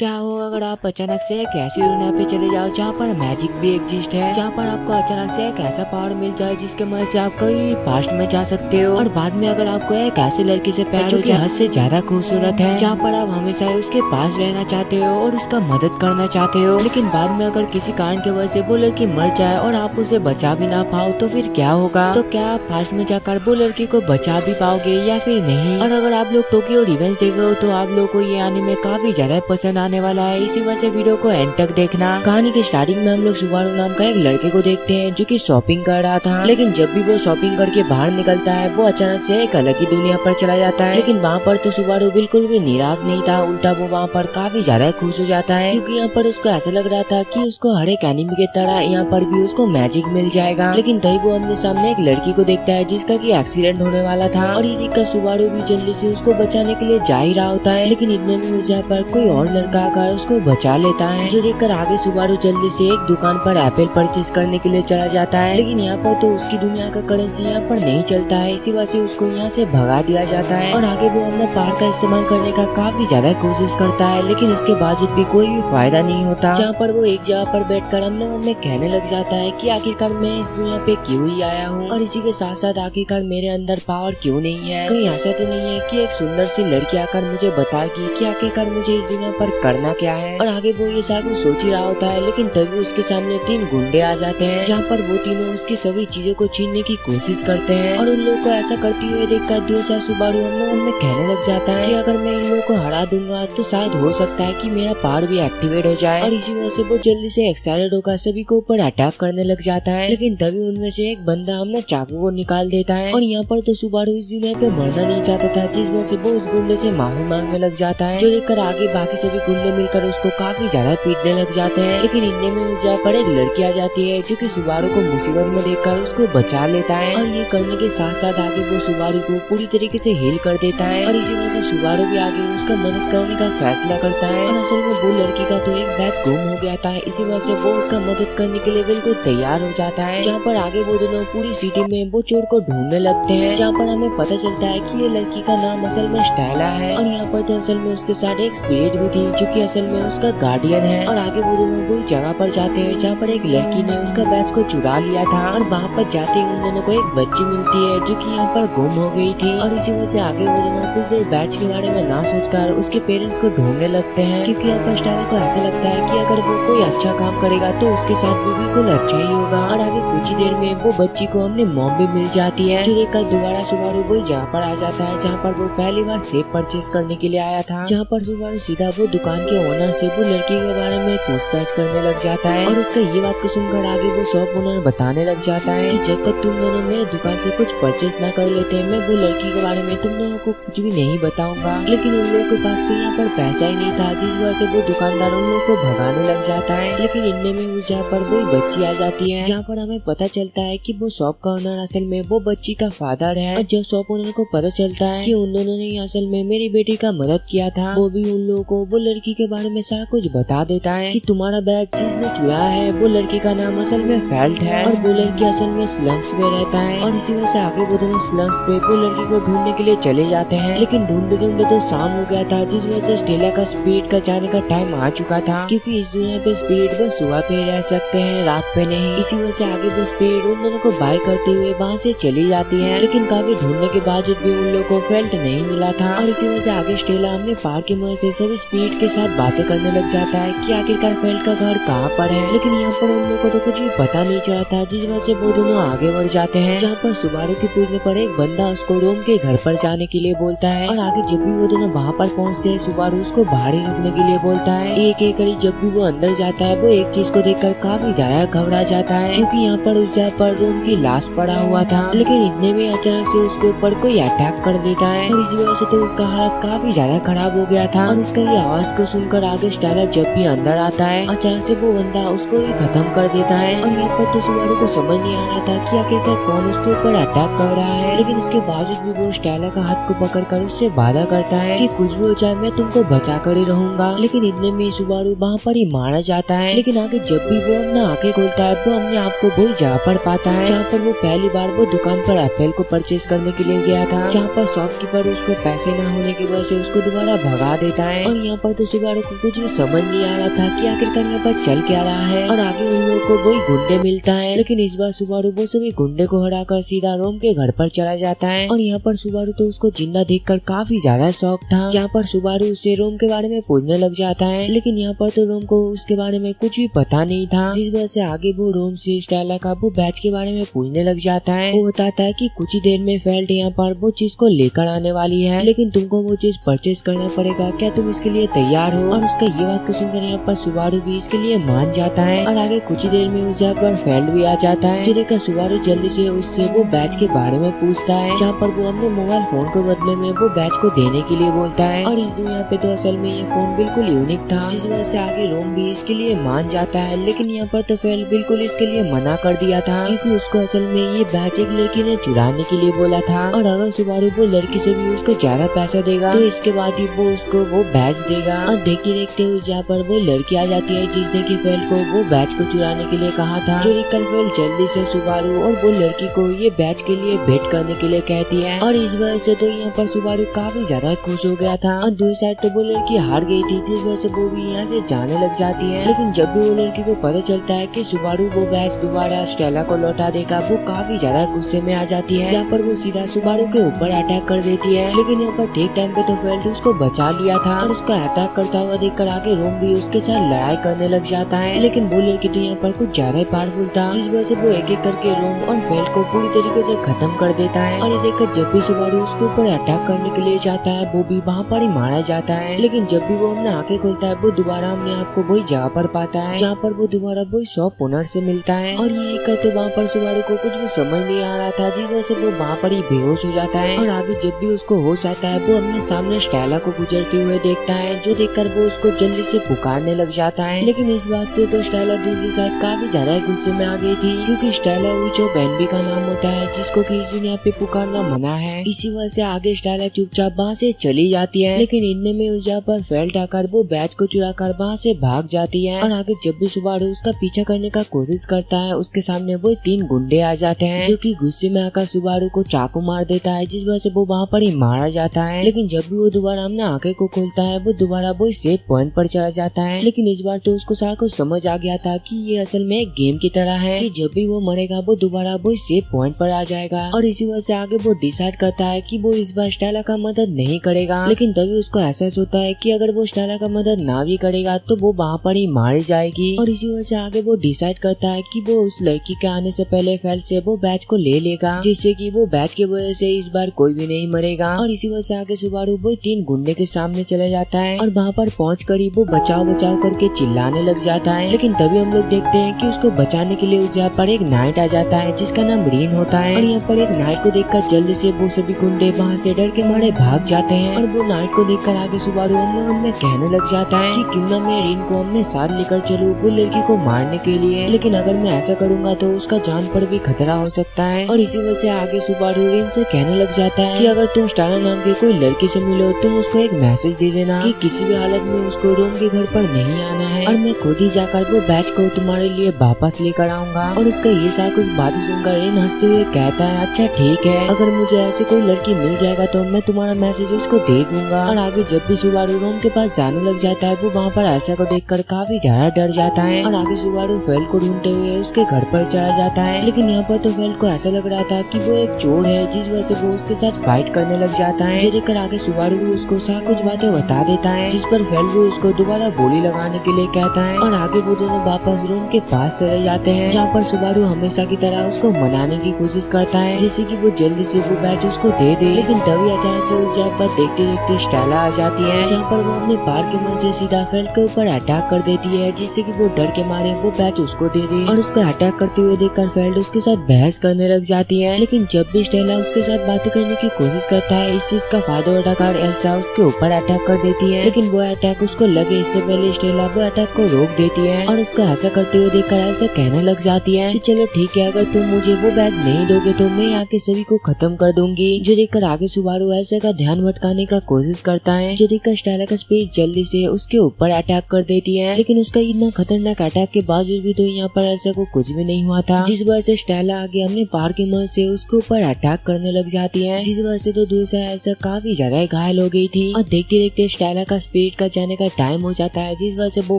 क्या हो अगर आप अचानक से एक ऐसी दुनिया पे चले जाओ जहाँ पर मैजिक भी एग्जिस्ट है, जहाँ पर आपको अचानक से एक ऐसा पावर मिल जाए जिसके मदद से आप कहीं पास्ट में जा सकते हो। और बाद में अगर आपको एक ऐसी लड़की से प्यार जो कि हद से ज्यादा खूबसूरत है, जहाँ पर आप हमेशा उसके पास रहना चाहते हो और उसका मदद करना चाहते हो, लेकिन बाद में अगर किसी कारण की वजह से वो लड़की मर जाए और आप उसे बचा भी ना पाओ तो फिर क्या होगा? तो क्या आप पास्ट में जाकर वो लड़की को बचा भी पाओगे या फिर नहीं? और अगर आप लोग टोक्यो रिवेंज देखे हो तो आप लोग को ये एनीमे काफी ज्यादा पसंद आने वाला है, इसी वजह से वीडियो को एंड तक देखना। कहानी के स्टार्टिंग में हम लोग सुबारू नाम का एक लड़के को देखते हैं जो कि शॉपिंग कर रहा था, लेकिन जब भी वो शॉपिंग करके बाहर निकलता है वो अचानक से एक अलग ही दुनिया पर चला जाता है। लेकिन वहाँ पर तो सुबारू बिल्कुल भी निराश नहीं था, उल्टा वो वहाँ पर काफी ज्यादा खुश हो जाता है क्योंकि यहाँ पर उसको ऐसा लग रहा था कि उसको हर एक एनीमे की तरह यहाँ पर भी उसको मैजिक मिल जाएगा। लेकिन तभी वो अपने सामने एक लड़की को देखता है जिसका की एक्सीडेंट होने वाला था और ये देखकर सुबारू भी जल्दी से उसको बचाने के लिए जा ही रहा होता है, लेकिन इतने में उस जगह पर कोई और लड़का आकर उसको बचा लेता है, जो देखकर आगे सुबारू जल्दी से एक दुकान पर एप्पल परचेज करने के लिए चला जाता है। लेकिन यहाँ पर तो उसकी दुनिया का करेंसी यहाँ पर नहीं चलता है, इसी वजह से उसको यहाँ से भगा दिया जाता है और आगे वो अपना पावर का इस्तेमाल करने का काफी ज्यादा कोशिश करता है, लेकिन इसके बावजूद भी कोई भी फायदा नहीं होता। जहाँ पर वो एक जगह पर बैठकर अपने मन में कहने लग जाता है कि आखिरकार मैं इस दुनिया पे क्यों ही आया हूँ और इसी के साथ साथ आखिरकार मेरे अंदर पावर क्यों नहीं है। कहीं ऐसा तो नहीं है कि एक सुंदर सी लड़की आकर मुझे बताएगी कि आखिरकार मुझे इस दुनिया पर करना क्या है। और आगे वो ये सब सोच ही रहा होता है, लेकिन तभी उसके सामने 3 गुंडे आ जाते हैं, जहाँ पर वो तीनों उसकी सभी चीजों को छीनने की कोशिश करते हैं और उन लोगों को ऐसा करते हुए देखकर दियोसा सुबारू अपने मन में कहने लग जाता है कि अगर मैं इन लोगों को हरा दूंगा तो शायद हो सकता है कि मेरा पावर भी एक्टिवेट हो जाए। और इसी वजह से वो जल्दी से एक्साइटेड होकर सभी को ऊपर अटैक करने लग जाता है, लेकिन तभी उनमें से एक बंदा अपना चाकू को निकाल देता है और यहाँ पर तो सुबारू इस दुनिया पे मरना नहीं चाहता था, जिस वजह से वो उस गुंडे से माफी मांगने लग जाता है, जो देखकर आगे बाकी सभी गुंडे मिलकर उसको काफी ज्यादा पीटने लग जाते हैं। लेकिन इतने में उस जगह पर एक लड़की आ जाती है जो कि सुबारू को मुसीबत में देखकर उसको बचा लेता है और ये करने के साथ साथ आगे वो सुबारू को पूरी तरीके से हील कर देता है और इसी वजह से सुबारू भी आगे उसका मदद करने का फैसला करता है। और असल में वो लड़की का तो एक बैच गुम हो गया था, इसी वजह से वो उसका मदद करने के लिए बिल्कुल तैयार हो जाता है। जहाँ पर आगे वो दोनों पूरी सिटी में वो चोर को ढूंढने लगते हैं, जहाँ पर हमें पता चलता है कि ये लड़की का नाम असल में स्टेला है और यहाँ पर तो असल में उसके साथ एक स्पिरिट भी थी जो कि असल में उसका गार्डियन है। और आगे वो दोनों वही जगह पर जाते हैं जहाँ पर एक लड़की ने उसका बैच को चुरा लिया था और वहाँ पर जाते ही उन दोनों को एक बच्ची मिलती है जो कि यहाँ पर गुम हो गई थी और इसी वजह से आगे वो दोनों कुछ देर बैच के बारे में ना सोचकर उसके पेरेंट्स को ढूंढने लगते हैं, क्योंकि यहाँ पर स्टेला को ऐसा लगता है कि अगर वो कोई अच्छा काम करेगा तो उसके साथ भी बिल्कुल अच्छा ही होगा। और आगे कुछ ही देर में वो बच्ची को अपनी मॉम भी मिल जाती है, जो देखकर दोबारा सुबारू वही जहाँ पर आ जाता है जहाँ पर वो पहली बार सेब परचेज करने के लिए आया था, जहाँ पर सुबारू सीधा वो दुकान के ओनर से वो लड़की के बारे में पूछताछ करने लग जाता है और उसका ये बात को सुनकर आगे वो शॉप ओनर बताने लग जाता है कि जब तक तुम दोनों मेरे दुकान से कुछ परचेज ना कर लेते मैं वो लड़की के बारे में तुम दोनों को कुछ भी नहीं बताऊंगा। लेकिन उन लोगों के पास तो यहाँ पर पैसा ही नहीं था, जिस वजह से वो दुकानदार उन लोगों को भगाने लग जाता है। लेकिन इतने में उस जगह पर वही बच्ची आ जाती है, जहाँ पर हमें पता चलता है कि वो शॉप का ओनर असल में वो बच्ची का फादर है। और जब शॉप ओनर को पता चलता है कि उन दोनों ने असल में मेरी बेटी का मदद किया था, वो भी उन लोगों को वो लड़की के बारे में सारा कुछ बता देता है कि तुम्हारा बैग जिसने चुराया है वो लड़की का नाम असल में फेल्ट है और वो लड़की असल में स्लम्स में रहता है। और इसी वजह से आगे वो दोनों स्लम्स पे वो लड़की को ढूंढने के लिए चले जाते हैं, लेकिन ढूंढते ढूंढते तो शाम हो गया था, जिस वजह से स्टेला का स्पिरिट का जाने का टाइम आ चुका था, क्योंकि इस दुनिया पे स्पिरिट बस सुबह पे रह सकते हैं, रात पे नहीं। इसी वजह से आगे वो स्पिरिट उन दोनों को बाय करते हुए वहाँ से चली जाती है, लेकिन काफी ढूंढने के बावजूद भी उन लोगों को फेल्ट नहीं मिला था। और इसी वजह से आगे स्टेला अपने पार की मदद से सभी स्पिरिट के साथ बातें करने लग जाता है कि आखिरकार फेल्ट का घर कहाँ पर है, लेकिन यहाँ पर उन लोगों को तो कुछ भी पता नहीं चला था, जिस वजह से वो दोनों आगे बढ़ जाते हैं, जहाँ पर सुबारू के पूछने पर एक बंदा उसको रोम के घर पर जाने के लिए बोलता है। और आगे जब भी वो दोनों वहाँ पर पहुँचते हैं सुबारू उसको बाहर ही रुकने के लिए बोलता है। एक एक करी जब भी वो अंदर जाता है वो एक चीज को देखकर काफी ज्यादा घबरा जाता है, क्योंकि यहाँ पर उस जगह पर रोम की लाश पड़ा हुआ था, लेकिन इतने में अचानक से उसके ऊपर कोई अटैक कर देता है और इस वजह से तो उसका हालत काफी ज्यादा खराब हो गया था। और इसका ये आवाज को सुनकर आगे स्टेला जब भी अंदर आता है अचानक से वो बंदा उसको ही खत्म कर देता है। और यहाँ पर तो सुबारू को समझ नहीं आ रहा था कि आखिरकार कौन उसके ऊपर अटैक कर रहा है, लेकिन इसके बावजूद भी वो स्टेला का हाथ को पकड़कर उससे वादा करता है कि कुछ भी हो जाए मैं तुमको बचा कर ही रहूंगा। लेकिन इतने में सुबारू वहाँ पर ही मारा जाता है। लेकिन आगे जब भी वो अपना आंखें खोलता है वो अपने आप को वही जगह पर पाता है जहाँ पर वो पहली बार वो दुकान पर एप्पल को परचेज करने के लिए गया था, जहाँ पर शॉपकीपर उसको पैसे ना होने की वजह से उसको दोबारा भगा देता है। और यहाँ पर तो सुबारू को कुछ भी समझ नहीं आ रहा था कि आखिरकार यहाँ पर चल क्या रहा है। और आगे उन लोगों को वही गुंडे मिलता है, लेकिन इस बार सुबारू वो सभी गुंडे को हराकर सीधा रोम के घर पर चला जाता है। और यहाँ पर सुबारू तो उसको जिंदा देखकर काफी ज्यादा शौक था। जहाँ पर सुबारू उससे रोम के बारे में पूछने लग जाता है, लेकिन यहाँ पर तो रोम को उसके बारे में कुछ भी पता नहीं था, जिस वजह से आगे वो रोम से स्टेला का वो बैच के बारे में पूछने लग जाता है। वो बताता है कि कुछ ही देर में फेल्ट यहाँ पर वो चीज को लेकर आने वाली है, लेकिन तुमको वो चीज परचेज करना पड़ेगा, क्या तुम इसके लिए तैयार हो? और उसका ये बात को सुनकर यहाँ पर सुबारू भी इसके लिए मान जाता है। और आगे कुछ ही देर में उस जगह पर फेल्ट भी आ जाता है, जो देखकर सुबारू जल्दी से उससे वो बैच के बारे में पूछता है, जहाँ पर वो अपने मोबाइल फोन के बदले में वो बैच को देने के लिए बोलता है। और इस दुनिया पे तो असल में ये फोन बिल्कुल यूनिक था, जिस वजह से आगे रोम भी इसके लिए मान जाता है। लेकिन यहाँ पर तो फेल बिल्कुल इसके लिए मना कर दिया था, क्योंकि उसको असल में ये बैच एक लड़की ने चुराने के लिए बोला था, और अगर सुबारू वो लड़की से भी उसको ज्यादा पैसा देगा तो इसके बाद ही वो उसको वो बैच देगा। और देखते देखते उस जगह पर वो लड़की आ जाती है जिसने की फेल को वो बैच को चुराने के लिए कहा था, जो देखकर फेल जल्दी से सुबारू और वो लड़की को ये बैच के लिए भेंट करने के लिए कहती है। और इस वजह से तो यहाँ पर सुबारू काफी ज्यादा खुश हो गया था। और दूसरी साइड तो वो लड़की हार गई थी, जिस वजह से वो भी यहाँ से जाने लग जाती है। लेकिन जब भी वो लड़की को पता चलता है कि सुबारू वो बैच दोबारा स्टेला को लौटा देगा, वो काफी ज्यादा गुस्से में आ जाती है, जहाँ पर वो सीधा सुबारू के ऊपर अटैक कर देती है। लेकिन यहाँ पर ठीक टाइम पे तो फेल्ट उसको बचा लिया था, और उसका अटैक करता हुआ देखकर आगे रोम भी उसके साथ लड़ाई करने लग जाता है। लेकिन वो लड़की तो यहाँ पर कुछ ज्यादा ही पावरफुल था, जिस वजह से वो एक एक करके रोम और फेल्ट को पूरी तरीके से खत्म कर देता है। और ये देखकर जब भी सुबारू उसके ऊपर अटैक करने के लिए जाता है, वो भी वहाँ पर ही मारा जाता है। लेकिन जब भी वो अपने आंखें खोलता है, वो दोबारा अपने आप को वही जगह पर पाता है, जहाँ पर वो दोबारा वही शॉप ओनर से मिलता है। और ये करते वहाँ पर सुबारू को कुछ भी समझ नहीं आ रहा था, जिस वजह से वो वहाँ पर ही बेहोश हो जाता है। और आगे जब भी उसको होश आता है, वो अपने सामने स्टेला को गुजरते हुए देखता है, जो देखकर वो उसको जल्दी से पुकारने लग जाता है। लेकिन इस बात से तो स्टेला दूसरी साइड काफी ज्यादा गुस्से में आ गई थी, क्योंकि स्टेला हुई जो बहन का नाम होता है, जिसको कि इस दुनिया पे पुकारना मना है। इसी वजह से आगे स्टेला चुपचाप वहाँ से चली जाती है। लेकिन इतने में उस जगह पर फेल्ट आकर वो बैच को चुरा कर वहाँ से भाग जाती है। और आगे जब भी सुबारू उसका पीछा करने का कोशिश करता है, उसके सामने वो 3 गुंडे आ जाते हैं, जो कि गुस्से में आकर सुबारू को चाकू मार देता है, जिस वजह से वो वहाँ पर ही मारा जाता है। लेकिन जब भी वो दोबारा अपने आंखें को खोलता है, वो दोबारा वो सेव पॉइंट पर चला जाता है। लेकिन इस बार तो उसको सारा कुछ समझ आ गया था कि ये असल में एक गेम की तरह है, कि जब भी वो मरेगा वो दोबारा वो सेव पॉइंट पर आ जाएगा। और इसी वजह से आगे वो डिसाइड करता है कि वो इस बार स्टेला का मदद नहीं करेगा। लेकिन तभी उसको एहसास होता है कि अगर वो स्टेला का मदद ना भी करेगा तो वो वहाँ पर ही मारी जाएगी। और इसी वजह से आगे वो डिसाइड करता है कि वो उस लड़की के आने से पहले फेल्ट से वो बैच को ले लेगा, जिससे कि वो बैच की वजह से इस बार कोई भी नहीं मरेगा। और इसी वजह से आगे सुबारू वो 3 गुंडे के सामने चला जाता है, और वहाँ पर पहुँच कर ही वो बचाओ बचाओ करके चिल्लाने लग जाता है। लेकिन तभी हम लोग देखते हैं कि उसको बचाने के लिए उस जगह पर एक नाइट आ जाता है, जिसका नाम रीन होता है। और यहाँ पर एक नाइट को देखकर जल्दी से वो सभी गुंडे वहाँ से डर के मारे भाग जाते हैं। और वो नाइट को देखकर आगे सुबारू हमने कहने लग जाता है कि क्यों ना मैं रीन को अपने साथ लेकर चलूं वो लड़की को मारने के लिए, लेकिन अगर मैं ऐसा करूंगा तो उसका जान पर भी खतरा हो सकता है। और इसी वजह से आगे सुबारू रीन से कहने लग जाता है कि अगर तुम स्टेला नाम की कोई लड़की से मिलो, तुम उसको एक मैसेज दे देना कि किसी भी हालत में उसको रोम के घर पर नहीं आना है, और मैं खुद ही जाकर वो बैच को तुम्हारे लिए वापस लेकर आऊंगा। और उसका ये सारा कुछ बातें सुनकर रीन हंसते हुए कहता है, अच्छा ठीक है, अगर मुझे ऐसी कोई लड़की मिल जाएगा तो मैं तुम्हारा मैसेज उसको दे दूंगा। और आगे जब भी सुबारू रोम के पास जाने लग जाता है, वो वहाँ पर ऐसा को देखकर काफी ज्यादा डर जाता है। और आगे सुबारू फेल्ट को ढूंढते हुए उसके घर पर चला जाता है। लेकिन यहाँ पर तो फेल्ट को ऐसा लग रहा था कि वो एक चोर है, जिस वजह से वो उसके साथ फाइट करने लग जाता है, जो देखकर आगे सुबारू भी उसको सारा कुछ बातें बता देता है, जिस पर फेल्ट भी उसको दोबारा गोली लगाने के लिए कहता है। और आगे वो दोनों वापस रूम के पास चले जाते हैं, जहाँ पर सुबारू हमेशा की तरह उसको मनाने की कोशिश करता है, जैसे कि वो जल्दी से वो बैच उसको दे दे। लेकिन तभी अचानक से उस जगह पर देखते देखते स्टेला आ जाती है, जहाँ पर वो अपने पार के मुंह से सीधा फेल्ट के ऊपर अटैक कर देती है, जिससे कि वो डर के मारे वो बैच उसको दे दे। और उसको अटैक करते हुए देखकर फेल्ट उसके साथ बहस करने लग जाती है। लेकिन जब भी स्टेला उसके साथ बातें करने की कोशिश करता है, इस चीज का फायदा उठाकर एल्सा उसके ऊपर अटैक कर देती है। लेकिन वो अटैक उसको लगे इससे पहले स्टेला वो अटैक को रोक देती है, और उसको ऐसा करते हुए देखकर एल्सा कहने लग जाती है कि चलो ठीक है, अगर तुम मुझे वो बैच नहीं दोगे तो मैं यहाँ के सभी को खत्म कर दूंगी। जो देखकर आगे सुबारू एल्सा का ध्यान भटकाने का कोशिश करता है, जो देखकर स्टेला का स्पीड जल्दी से उसके ऊपर अटैक कर देती है। लेकिन उसका इतना खतरनाक अटैक के बावजूद भी तो यहाँ पर एल्सा को कुछ भी नहीं हुआ था, जिस वजह से स्टेला आगे अपने पार की मदद से उसके ऊपर अटैक करने लग जाती है, जिस वजह से तो दूसरा एल्सा काफी ज्यादा घायल हो गई थी। और देखते देखते स्टेला का स्पिरिट का जाने का टाइम हो जाता है, जिस वजह से वो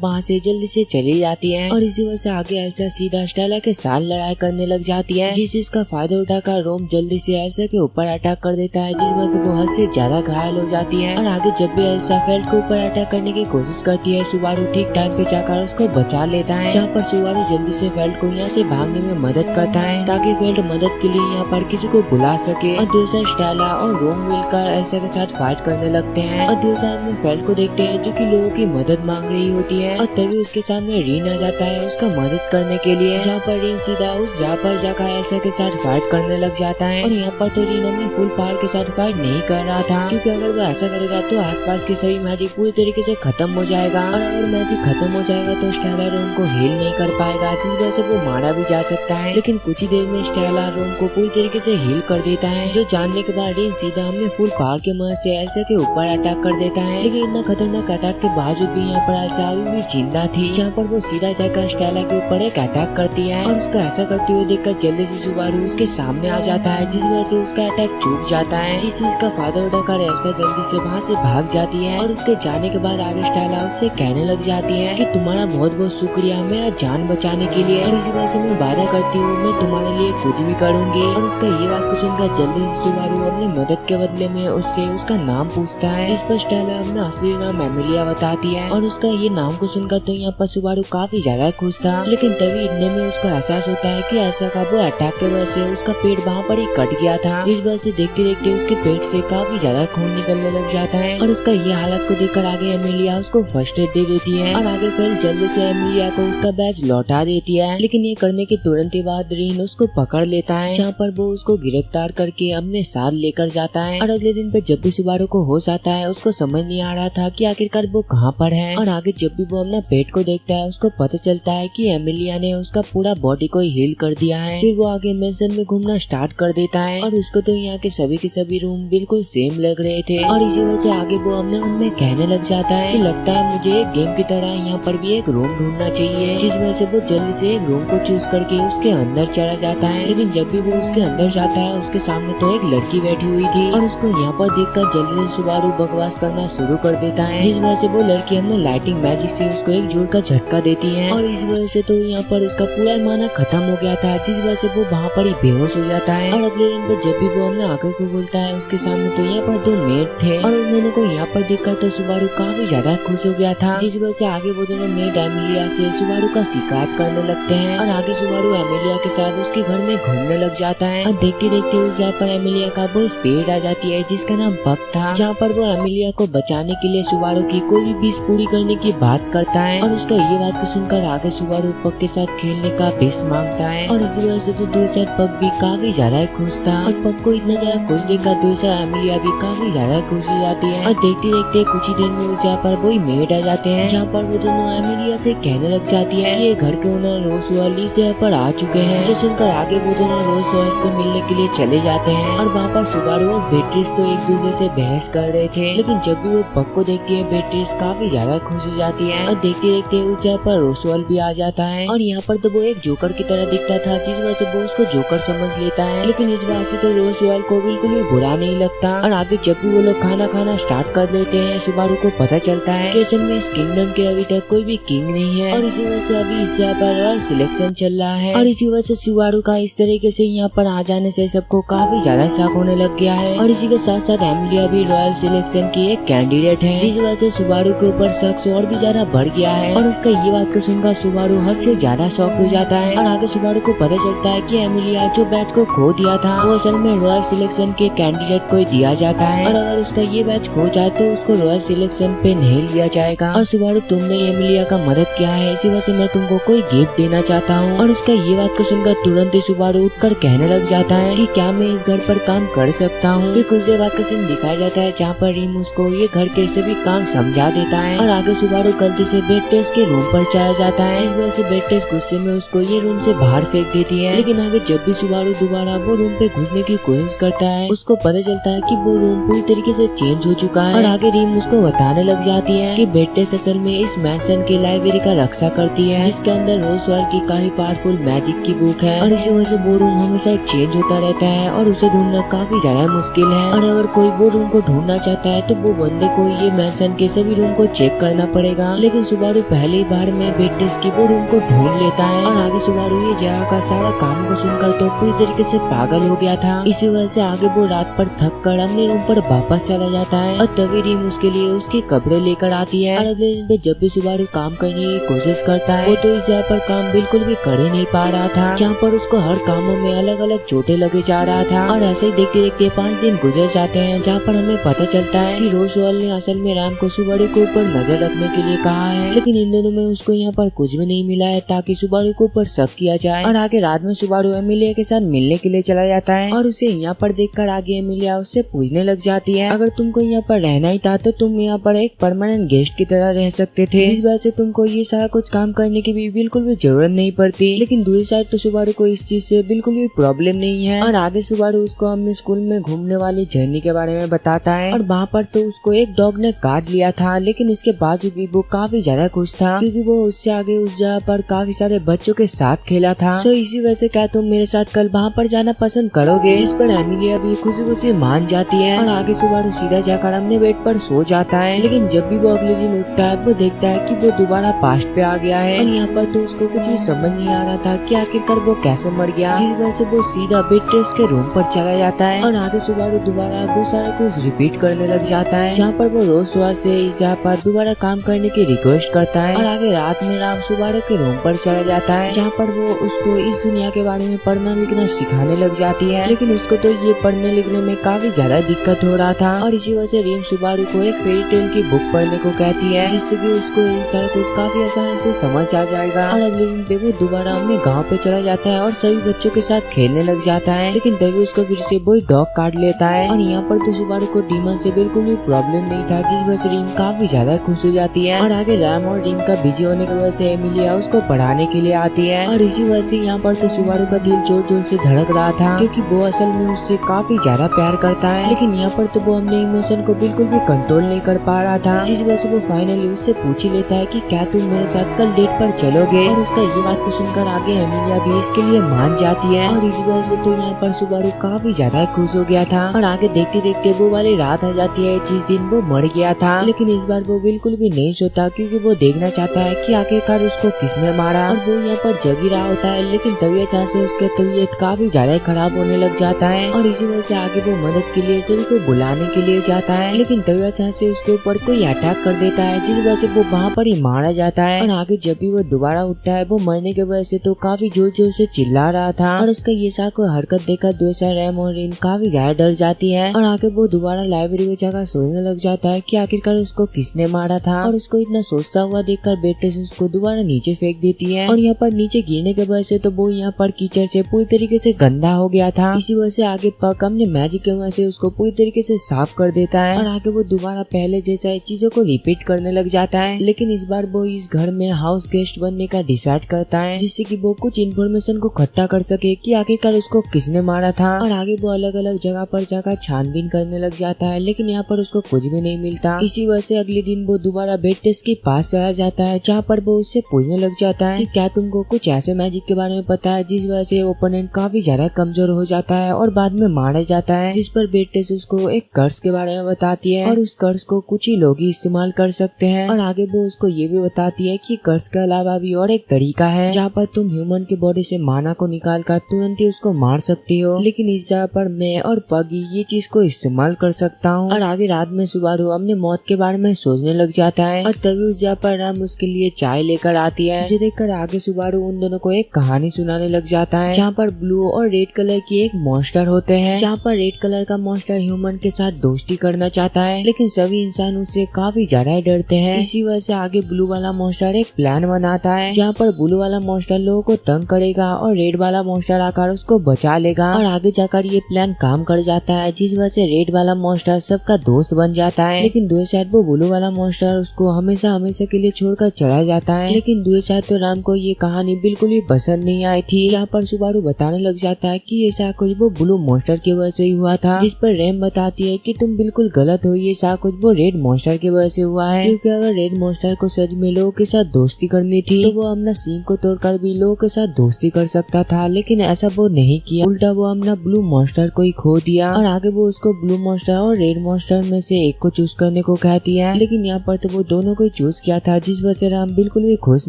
वहाँ से जल्दी से चली जाती है। और इसी वजह से आगे एल्सा सीधा स्टेला के साथ लड़ाई करने लग जाती है, जिस चीज का फायदा उठाकर रोम जल्दी से एल्सा के ऊपर अटैक कर देता है, जिस वजह से वो हद से ज्यादा घायल हो जाती है। और आगे जब भी एल्सा फेल्ट के ऊपर अटैक करने की कोशिश करती है, सुबारू ठीक टाइम पे जाकर उसको बचा लेता है, जहाँ पर सुबारू जल्दी से फेल्ट को यहाँ से भागने में मदद करता है ताकि फेल्ट मदद के लिए यहाँ पर किसी को बुला सके। और दूसरा स्टेला और रोम मिलकर एल्सा के साथ फाइट करने लगते हैं। और दूसरा हम फेल्ट को देखते हैं जो कि लोगों की मदद मांग रही होती है, और तभी उसके सामने रीन आ जाता है उसका मदद करने के लिए, जहाँ पर रीन सीधा उस जहाँ पर जाकर एल्सा के साथ फाइट करने लग जाता है। और यहाँ पर तो रीन अपने फुल पावर के साथ फाइट नहीं कर रहा था, क्योंकि अगर वो ऐसा करेगा तो आसपास के सभी मैजिक पूरी तरीके से खत्म हो जाएगा, और अगर मैजिक खत्म हो जाएगा तो स्टेला रोम को हील नहीं कर पाएगा, जिस वजह से वो मारा भी जा सकता है। लेकिन कुछ ही देर में स्टेला रोम को पूरी तरीके से हील कर देता है, जो जानने के बाद रीन सीधा अपने फुल पावर के मदद से एल्सा के ऊपर अटैक कर देता है। लेकिन इतना खतरनाक अटैक के बावजूद भी यहाँ पर एल्सा अभी भी जिंदा थी, जहाँ पर वो सीधा जाकर स्टेला के ऊपर एक अटैक करती है, और उसका ऐसा करते हुए देखकर जल्दी से सुबारू उसके सामने आ जाता है, जिस वजह से उसका अटैक चूक जाता है, जिस चीज का फायदा उठाकर एल्सा जल्दी से वहाँ से भाग जाती है। और उसके जाने के बाद आगे स्टेला उससे कहने लग जाती है कि तुम्हारा बहुत बहुत शुक्रिया मेरा जान बचाने के लिए, और इसी वजह से मैं वादा करती हूँ मैं तुम्हारे लिए कुछ भी करूंगी। और उसका ये बात को सुनकर जल्दी से सुबारू अपनी मदद के बदले में उससे उसका नाम पूछता है, जिस पर स्टेला अपना असली नाम एमिलिया बताती है। और उसका ये नाम को सुनकर तो यहाँ पर सुबारू काफी ज्यादा खुश था, लेकिन तभी इतने में उसका एहसास होता है कि एल्सा का वो अटैक की वजह से उसका पेट वहाँ पर ही कट गया था, जिस वजह से देखते देखते उसके पेट से काफी ज्यादा खून निकलने लग जाता है। और उसका ये हालत को देखकर आगे एमिलिया उसको फर्स्ट एड दे देती है, और आगे फिर जल्दी से एमिलिया को उसका बैच लौटा देती है। लेकिन ये करने के तुरंत ही बाद रीन उसको पकड़ लेता है, जहाँ पर वो उसको गिरफ्तार करके अपने साथ लेकर जाता है। और अगले दिन पे जब भी सुबारू को होश आता है, उसको समझ नहीं आ रहा था कि आखिरकार वो कहाँ पर है। और आगे जब भी वो अपना पेट को देखता है, उसको पता चलता है कि एमिलिया ने उसका पूरा बॉडी को हील कर दिया है। फिर वो आगे मेंशन में घूमना स्टार्ट कर देता है, और उसको तो यहाँ के सभी रूम बिल्कुल सेम लग रहे थे। और इसी वजह से आगे वो अपने मन में कहने लग जाता है कि लगता है मुझे एक गेम की तरह यहाँ पर भी एक रूम ढूंढना चाहिए, जिस वजह से वो जल्दी से एक रूम को चूज करके उसके अंदर चला जाता है। लेकिन जब भी वो उसके अंदर जाता है, उसके सामने तो एक लड़की बैठी हुई थी, और उसको यहाँ पर देखकर जल्दी से सुबारू बकवास करना शुरू कर देता है, जिस वजह से वो लड़की अपने लाइटिंग मैजिक से उसको एक जोर का झटका देती है। और इस वजह से तो यहाँ पर उसका पूरा माना खत्म हो गया था, जिस वजह से वो वहाँ पर ही बेहोश हो जाता है। और अगले दिन पर जब भी वो अपने आंखों को खोलता है, उसके सामने तो यहाँ पर दो मेड थे, और उन दोनों को यहाँ पर देखकर तो सुबारू काफी ज्यादा खुश हो गया था, जिस वजह से आगे वो दोनों मेड एमिलिया से सुबारू का शिकायत करने लगते हैं। और आगे सुबारू एमिलिया के साथ उसके घर में घूमने लग जाता है, और देखते देखते उस जगह पर एमिलिया का वो स्पिरिट आ जाती है जिसका नाम बक था, जहाँ पर वो एमिलिया को बचाने के लिए सुबारू की कोई भी विश पूरी करने की बात करता है। और उसका ये बात को सुनकर आगे सुबारू पक के साथ खेलने का विश मांगता है, और इस वजह से तो दूसरा पक भी काफी ज्यादा खुश था, और पक को इतना ज्यादा खुश देखकर दूसरा एमिलिया भी काफी ज्यादा खुश हो जाती है। और देखते देखते कुछ ही दिन में उस जगह पर वही मेड आ जाते हैं, जहाँ पर वो दोनों एमिलिया से कहने लग जाती है कि ये घर के ओनर रोसवेल इस जगह पर आ चुके हैं, जो सुनकर आगे वो दोनों रोसवेल से मिलने के लिए चले जाते हैं। और वहाँ पर सुबारू और बेट्रिस तो एक दूसरे से बहस कर रहे थे, लेकिन जब भी वो पक को देखती है, बेट्रिस काफी ज्यादा खुश हो जाती है। और देखते देखते उस जगह पर रोसवेल भी आ जाता है, और यहाँ पर तो वो एक जोकर की तरह दिखता था, जिस वजह से वो उसको जोकर समझ लेता है। लेकिन इस बात से तो रोसवेल को बिल्कुल भी बुरा नहीं लगता। और आगे जब भी वो लोग खाना स्टार्ट कर लेते हैं, सुबारू को पता चलता है कि असल में इस किंगडम के अभी तक कोई भी किंग नहीं है, और इसी वजह से अभी इस जगह पर रॉयल सिलेक्शन चल रहा है। और इसी वजह से सुबारू का इस तरीके से यहाँ पर आ जाने से सबको काफी ज्यादा शक होने लग गया है। और इसी के साथ साथ एमिलिया भी रॉयल सिलेक्शन की एक कैंडिडेट है, जिस वजह से सुबारू के ऊपर शक और भी ज्यादा बढ़ गया है। और उसका ये बात को सुनकर सुबारू हद से ज्यादा शॉक हो जाता है। और आगे सुबारू को पता चलता है कि एमिलिया जो बैच को खो दिया था, वो असल में रॉयल सिलेक्शन के कैंडिडेट को ही दिया जाता है, और अगर उसका ये बैच खो जाए तो उसको रॉयल सिलेक्शन पे नहीं लिया जाएगा। और सुबारू तुमने एमिलिया का मदद किया है, इसी वजह से मैं तुमको कोई गिफ्ट देना चाहता हूँ। और उसका ये बात को सुनकर तुरंत ही सुबारू उठकर कहने लग जाता है कि क्या मैं इस घर पर काम कर सकता हूँ। फिर कुछ देर बाद का सीन दिखाया जाता है, जहाँ पर रीम उसको ये घर के सभी काम समझा देता है। और आगे सुबारू गलती से बेट्रिस के रूम पर चला जाता है, जिस वजह से बेट्रिस गुस्से में उसको ये रूम से बाहर फेंक देती है। लेकिन आगे जब भी सुबारू दोबारा वो रूम पे घुसने की कोशिश करता है, उसको पता चलता है कि वो रूम पूरी तरीके से चेंज हो चुका है। और आगे रीम उसको बताने लग जाती है कि बेट्रिस असल में इस मैंशन के लाइब्रेरी का रक्षा करती है, जिसके अंदर रोसवेल की काफी पावरफुल मैजिक की बुक है और इसी वजह से वो रूम हमेशा एक चेंज होता रहता है और उसे ढूंढना काफी ज्यादा मुश्किल है। और अगर कोई वो रूम को ढूंढना चाहता है तो वो बंदे को ये मैंशन के सभी रूम को चेक करना पड़ेगा। लेकिन सुबारू पहली बार में बेड टेस्ट की वो रूम को ढूंढ लेता है और आगे सुबारू ये जगह का सारा काम को सुनकर तो पूरी तरीके से पागल हो गया था। इसी वजह से आगे वो रात पर थक कर अपने रूम पर वापस चला जाता है और तभी रीम उसके लिए उसके कपड़े लेकर आती है। और अगले दिन पे जब भी सुबारू काम करने की कोशिश करता है वो तो इस जगह पर काम बिल्कुल भी कर ही नहीं पा रहा था, जहाँ पर उसको हर कामों में अलग अलग चोटें लगे जा रहा था। और ऐसे ही देखते देखते 5 दिन गुजर जाते हैं, जहाँ पर हमें पता चलता है कि रोजवाल ने असल में रैम को सुबारू के ऊपर नजर रखने के लिए कहा है, लेकिन इन दिनों में उसको यहाँ पर कुछ भी नहीं मिला है ताकि सुबारू के ऊपर शक किया जाए। और आगे रात में सुबारू एमिलिया के साथ मिलने के लिए चला जाता है और उसे यहाँ पर देखकर आगे एमिलिया उससे पूछने लग जाती है अगर तुमको यहाँ पर रहना ही था तो तुम यहाँ पर एक परमानेंट गेस्ट की तरह रह सकते थे, जिस वजह से तुमको ये सारा कुछ काम करने की भी बिल्कुल भी जरूरत नहीं पड़ती। लेकिन दूसरी साइड तो सुबारू को इस चीज से बिल्कुल भी प्रॉब्लम नहीं है। और आगे सुबारू उसको अपने स्कूल में घूमने वाली जर्नी के बारे में बताता है और वहाँ पर तो उसको एक डॉग ने काट लिया था, लेकिन इसके बावजूद भी वो काफी ज्यादा खुश था क्योंकि वो उससे आगे उस जगह पर काफी सारे बच्चों के साथ खेला था। सो इसी वजह से क्या तुम मेरे साथ कल वहाँ पर जाना पसंद करोगे, जिस पर एमिलिया भी खुशी खुशी मान जाती है। और आगे सुबारू सीधा जाकर अपने बेड पर सो जाता है, लेकिन जब भी वो अगले दिन उठता है वो देखता है कि वो दोबारा पास्ट पे आ गया है। और यहाँ पर तो उसको कुछ भी समझ नहीं आ रहा था कि आखिरकार वो कैसे मर गया, जिस वजह से वो सीधा बेड टेस्ट के रूम पर चला जाता है। और आगे सुबारू दोबारा वो सारा कुछ रिपीट करने लग जाता है, जहाँ पर वो रोज सुबह से इस जगह पर दोबारा काम करने की रिक्वेस्ट करता है। और आगे रात में राम सुबारू के रूम पर चला जाता है, जहाँ पर वो उसको इस दुनिया के बारे में पढ़ना लिखना सिखाने लग जाती है, लेकिन उसको तो ये पढ़ने लिखने में काफी ज्यादा दिक्कत हो रहा था। और इसी वजह से रीम सुबारू को एक फेरी टेल की बुक पढ़ने को कहती है, जिससे कि उसको ये सारा कुछ काफी आसानी से समझ आ जाएगा। और अगले दिन पे वो दोबारा अपने गाँव पे चला जाता है और सभी बच्चों के साथ खेलने लग जाता है, लेकिन तभी उसको फिर से वही डॉग काट लेता है। और यहाँ पर तो सुबारू को डीमन से बिल्कुल भी प्रॉब्लम नहीं था, जिस वजह से रीम काफी ज्यादा खुश हो जाती है। और आगे रैम और रीम का बिजी होने की वजह से एमिलिया उसको पढ़ाने के लिए आती है। और इसी वजह से यहाँ पर तो सुबारू का दिल जोर जोर से धड़क रहा था, क्योंकि वो असल में उससे काफी ज्यादा प्यार करता है, लेकिन यहाँ पर तो वो अपने इमोशन को बिल्कुल भी कंट्रोल नहीं कर पा रहा था, जिस वजह से वो फाइनली उससे पूछ ही लेता है कि क्या तुम मेरे साथ कल डेट पर चलोगे। और उसका ये बात को सुनकर आगे एमिलिया भी इसके लिए मान जाती है। और इस वजह से तो यहाँ पर सुबारू काफी ज्यादा खुश हो गया था। और आगे देखते देखते वो वाली रात आ जाती है जिस दिन वो मर गया था, लेकिन इस बार वो बिल्कुल भी नहीं सोता, क्योंकि वो देखना चाहता है कि आखिरकार उसको किसने मारा। और वो यहाँ पर जग ही रहा होता है, लेकिन तभी अचानक से उसकी तबीयत काफी ज्यादा खराब होने लग जाता है। और इसी वजह से आगे वो मदद के लिए सभी को बुलाने के लिए जाता है, लेकिन तभी अचानक से उसके ऊपर कोई अटैक कर देता है, जिस वजह से वो वहाँ पर ही मारा जाता है। और आगे जब भी वो दोबारा उठता है वो मरने की वजह से तो काफी जोर जोर से चिल्ला रहा था। और उसका ये सा कोई हरकत देखकर दूसरा रैम और रीम काफी ज्यादा डर जाती है। और आगे वो दोबारा लाइब्रेरी में जाकर सोचने लग जाता है कि आखिरकार उसको किसने मारा था। और उसको इतना सोचता हुआ देखकर बेटे से उसको दोबारा नीचे फेंक देती है। और यहाँ पर नीचे गिरने के वजह से तो वो यहाँ पर कीचड़ से पूरी तरीके से गंदा हो गया था। इसी वजह से आगे पक अपने मैजिक के वजह से उसको पूरी तरीके से साफ कर देता है। और आगे वो दोबारा पहले जैसा चीजों को रिपीट करने लग जाता है, लेकिन इस बार वो इस घर में हाउस गेस्ट बनने का डिसाइड करता है, जिससे कि वो कुछ इन्फॉर्मेशन को इकट्ठा कर सके कि आखिरकार उसको किसने मारा था। और आगे वो अलग अलग जगह पर जाकर छानबीन करने लग जाता है, लेकिन यहाँ पर उसको कुछ भी नहीं मिलता। इसी वजह से अगले दिन वो दोबारा बेड टेस्ट के पास चला जाता है, जहाँ पर वो उससे पूछने लग जाता है कि क्या तुमको कुछ ऐसे मैजिक के बारे में पता है जिस वजह से ओपोनेंट काफी ज्यादा कमजोर हो जाता है और बाद में मारा जाता है। जिस पर बेड टेस्ट उसको एक कर्स के बारे में बताती है और उस कर्स को कुछ ही लोग ही इस्तेमाल कर सकते हैं। और आगे वो उसको ये भी बताती है कि कर्स के अलावा भी और एक तरीका है जहाँ पर तुम ह्यूमन के बॉडी से माना को निकाल कर तुरंत ही उसको मार सकती हो, लेकिन इस जगह पर मैं और पगी ये चीज को इस्तेमाल कर सकता हूँ। और आगे रात में सुबारू अपने मौत के बारे में सोचने लग जाता है और तभी उस जगह पर राम उसके लिए चाय लेकर आती है, जो देखकर आगे सुबारू उन दोनों को एक कहानी सुनाने लग जाता है, जहाँ पर ब्लू और रेड कलर की एक मॉन्स्टर होते हैं, जहाँ पर रेड कलर का मॉन्स्टर ह्यूमन के साथ दोस्ती करना चाहता है, लेकिन सभी इंसान उससे काफी ज्यादा डरते हैं। इसी वजह से आगे ब्लू वाला मॉन्स्टर एक प्लान बनाता है, जहाँ पर ब्लू वाला मॉन्स्टर लोगों को तंग करेगा और रेड वाला मॉन्स्टर आकर उसको बचा लेगा। और आगे जाकर ये प्लान काम कर जाता है, जिस वजह से रेड वाला मॉन्स्टर सबका दोस्त बन जाता है, लेकिन दूसरी साइड वो ब्लू वाला मॉन्स्टर उसको हमेशा हमेशा के लिए छोड़कर चला जाता है। लेकिन दूसरी साइड तो राम को ये कहानी बिल्कुल भी पसंद नहीं आई थी, जहाँ पर सुबारू बताने लग जाता है कि ऐसा कुछ वो ब्लू मॉन्स्टर की वजह से ही हुआ था, जिस पर रैम बताती है कि तुम बिल्कुल गलत हो, ये ऐसा कुछ वो रेड मॉन्स्टर की वजह से हुआ है, क्योंकि अगर रेड मॉन्स्टर को सच में लोगों के साथ दोस्ती करनी थी तो वो अपना सींग को तोड़कर भी लोगों के के साथ दोस्ती कर सकता था, लेकिन ऐसा वो नहीं किया। उल्टा वो अपना ब्लू मॉन्स्टर को ही खो दिया और आगे वो उसको ब्लू मॉन्स्टर और रेड मॉन्स्टर में से एक को चूज करने को कहती है। लेकिन यहाँ पर तो वो दोनों को ही चूज किया था, जिस वजह से राम बिल्कुल भी खुश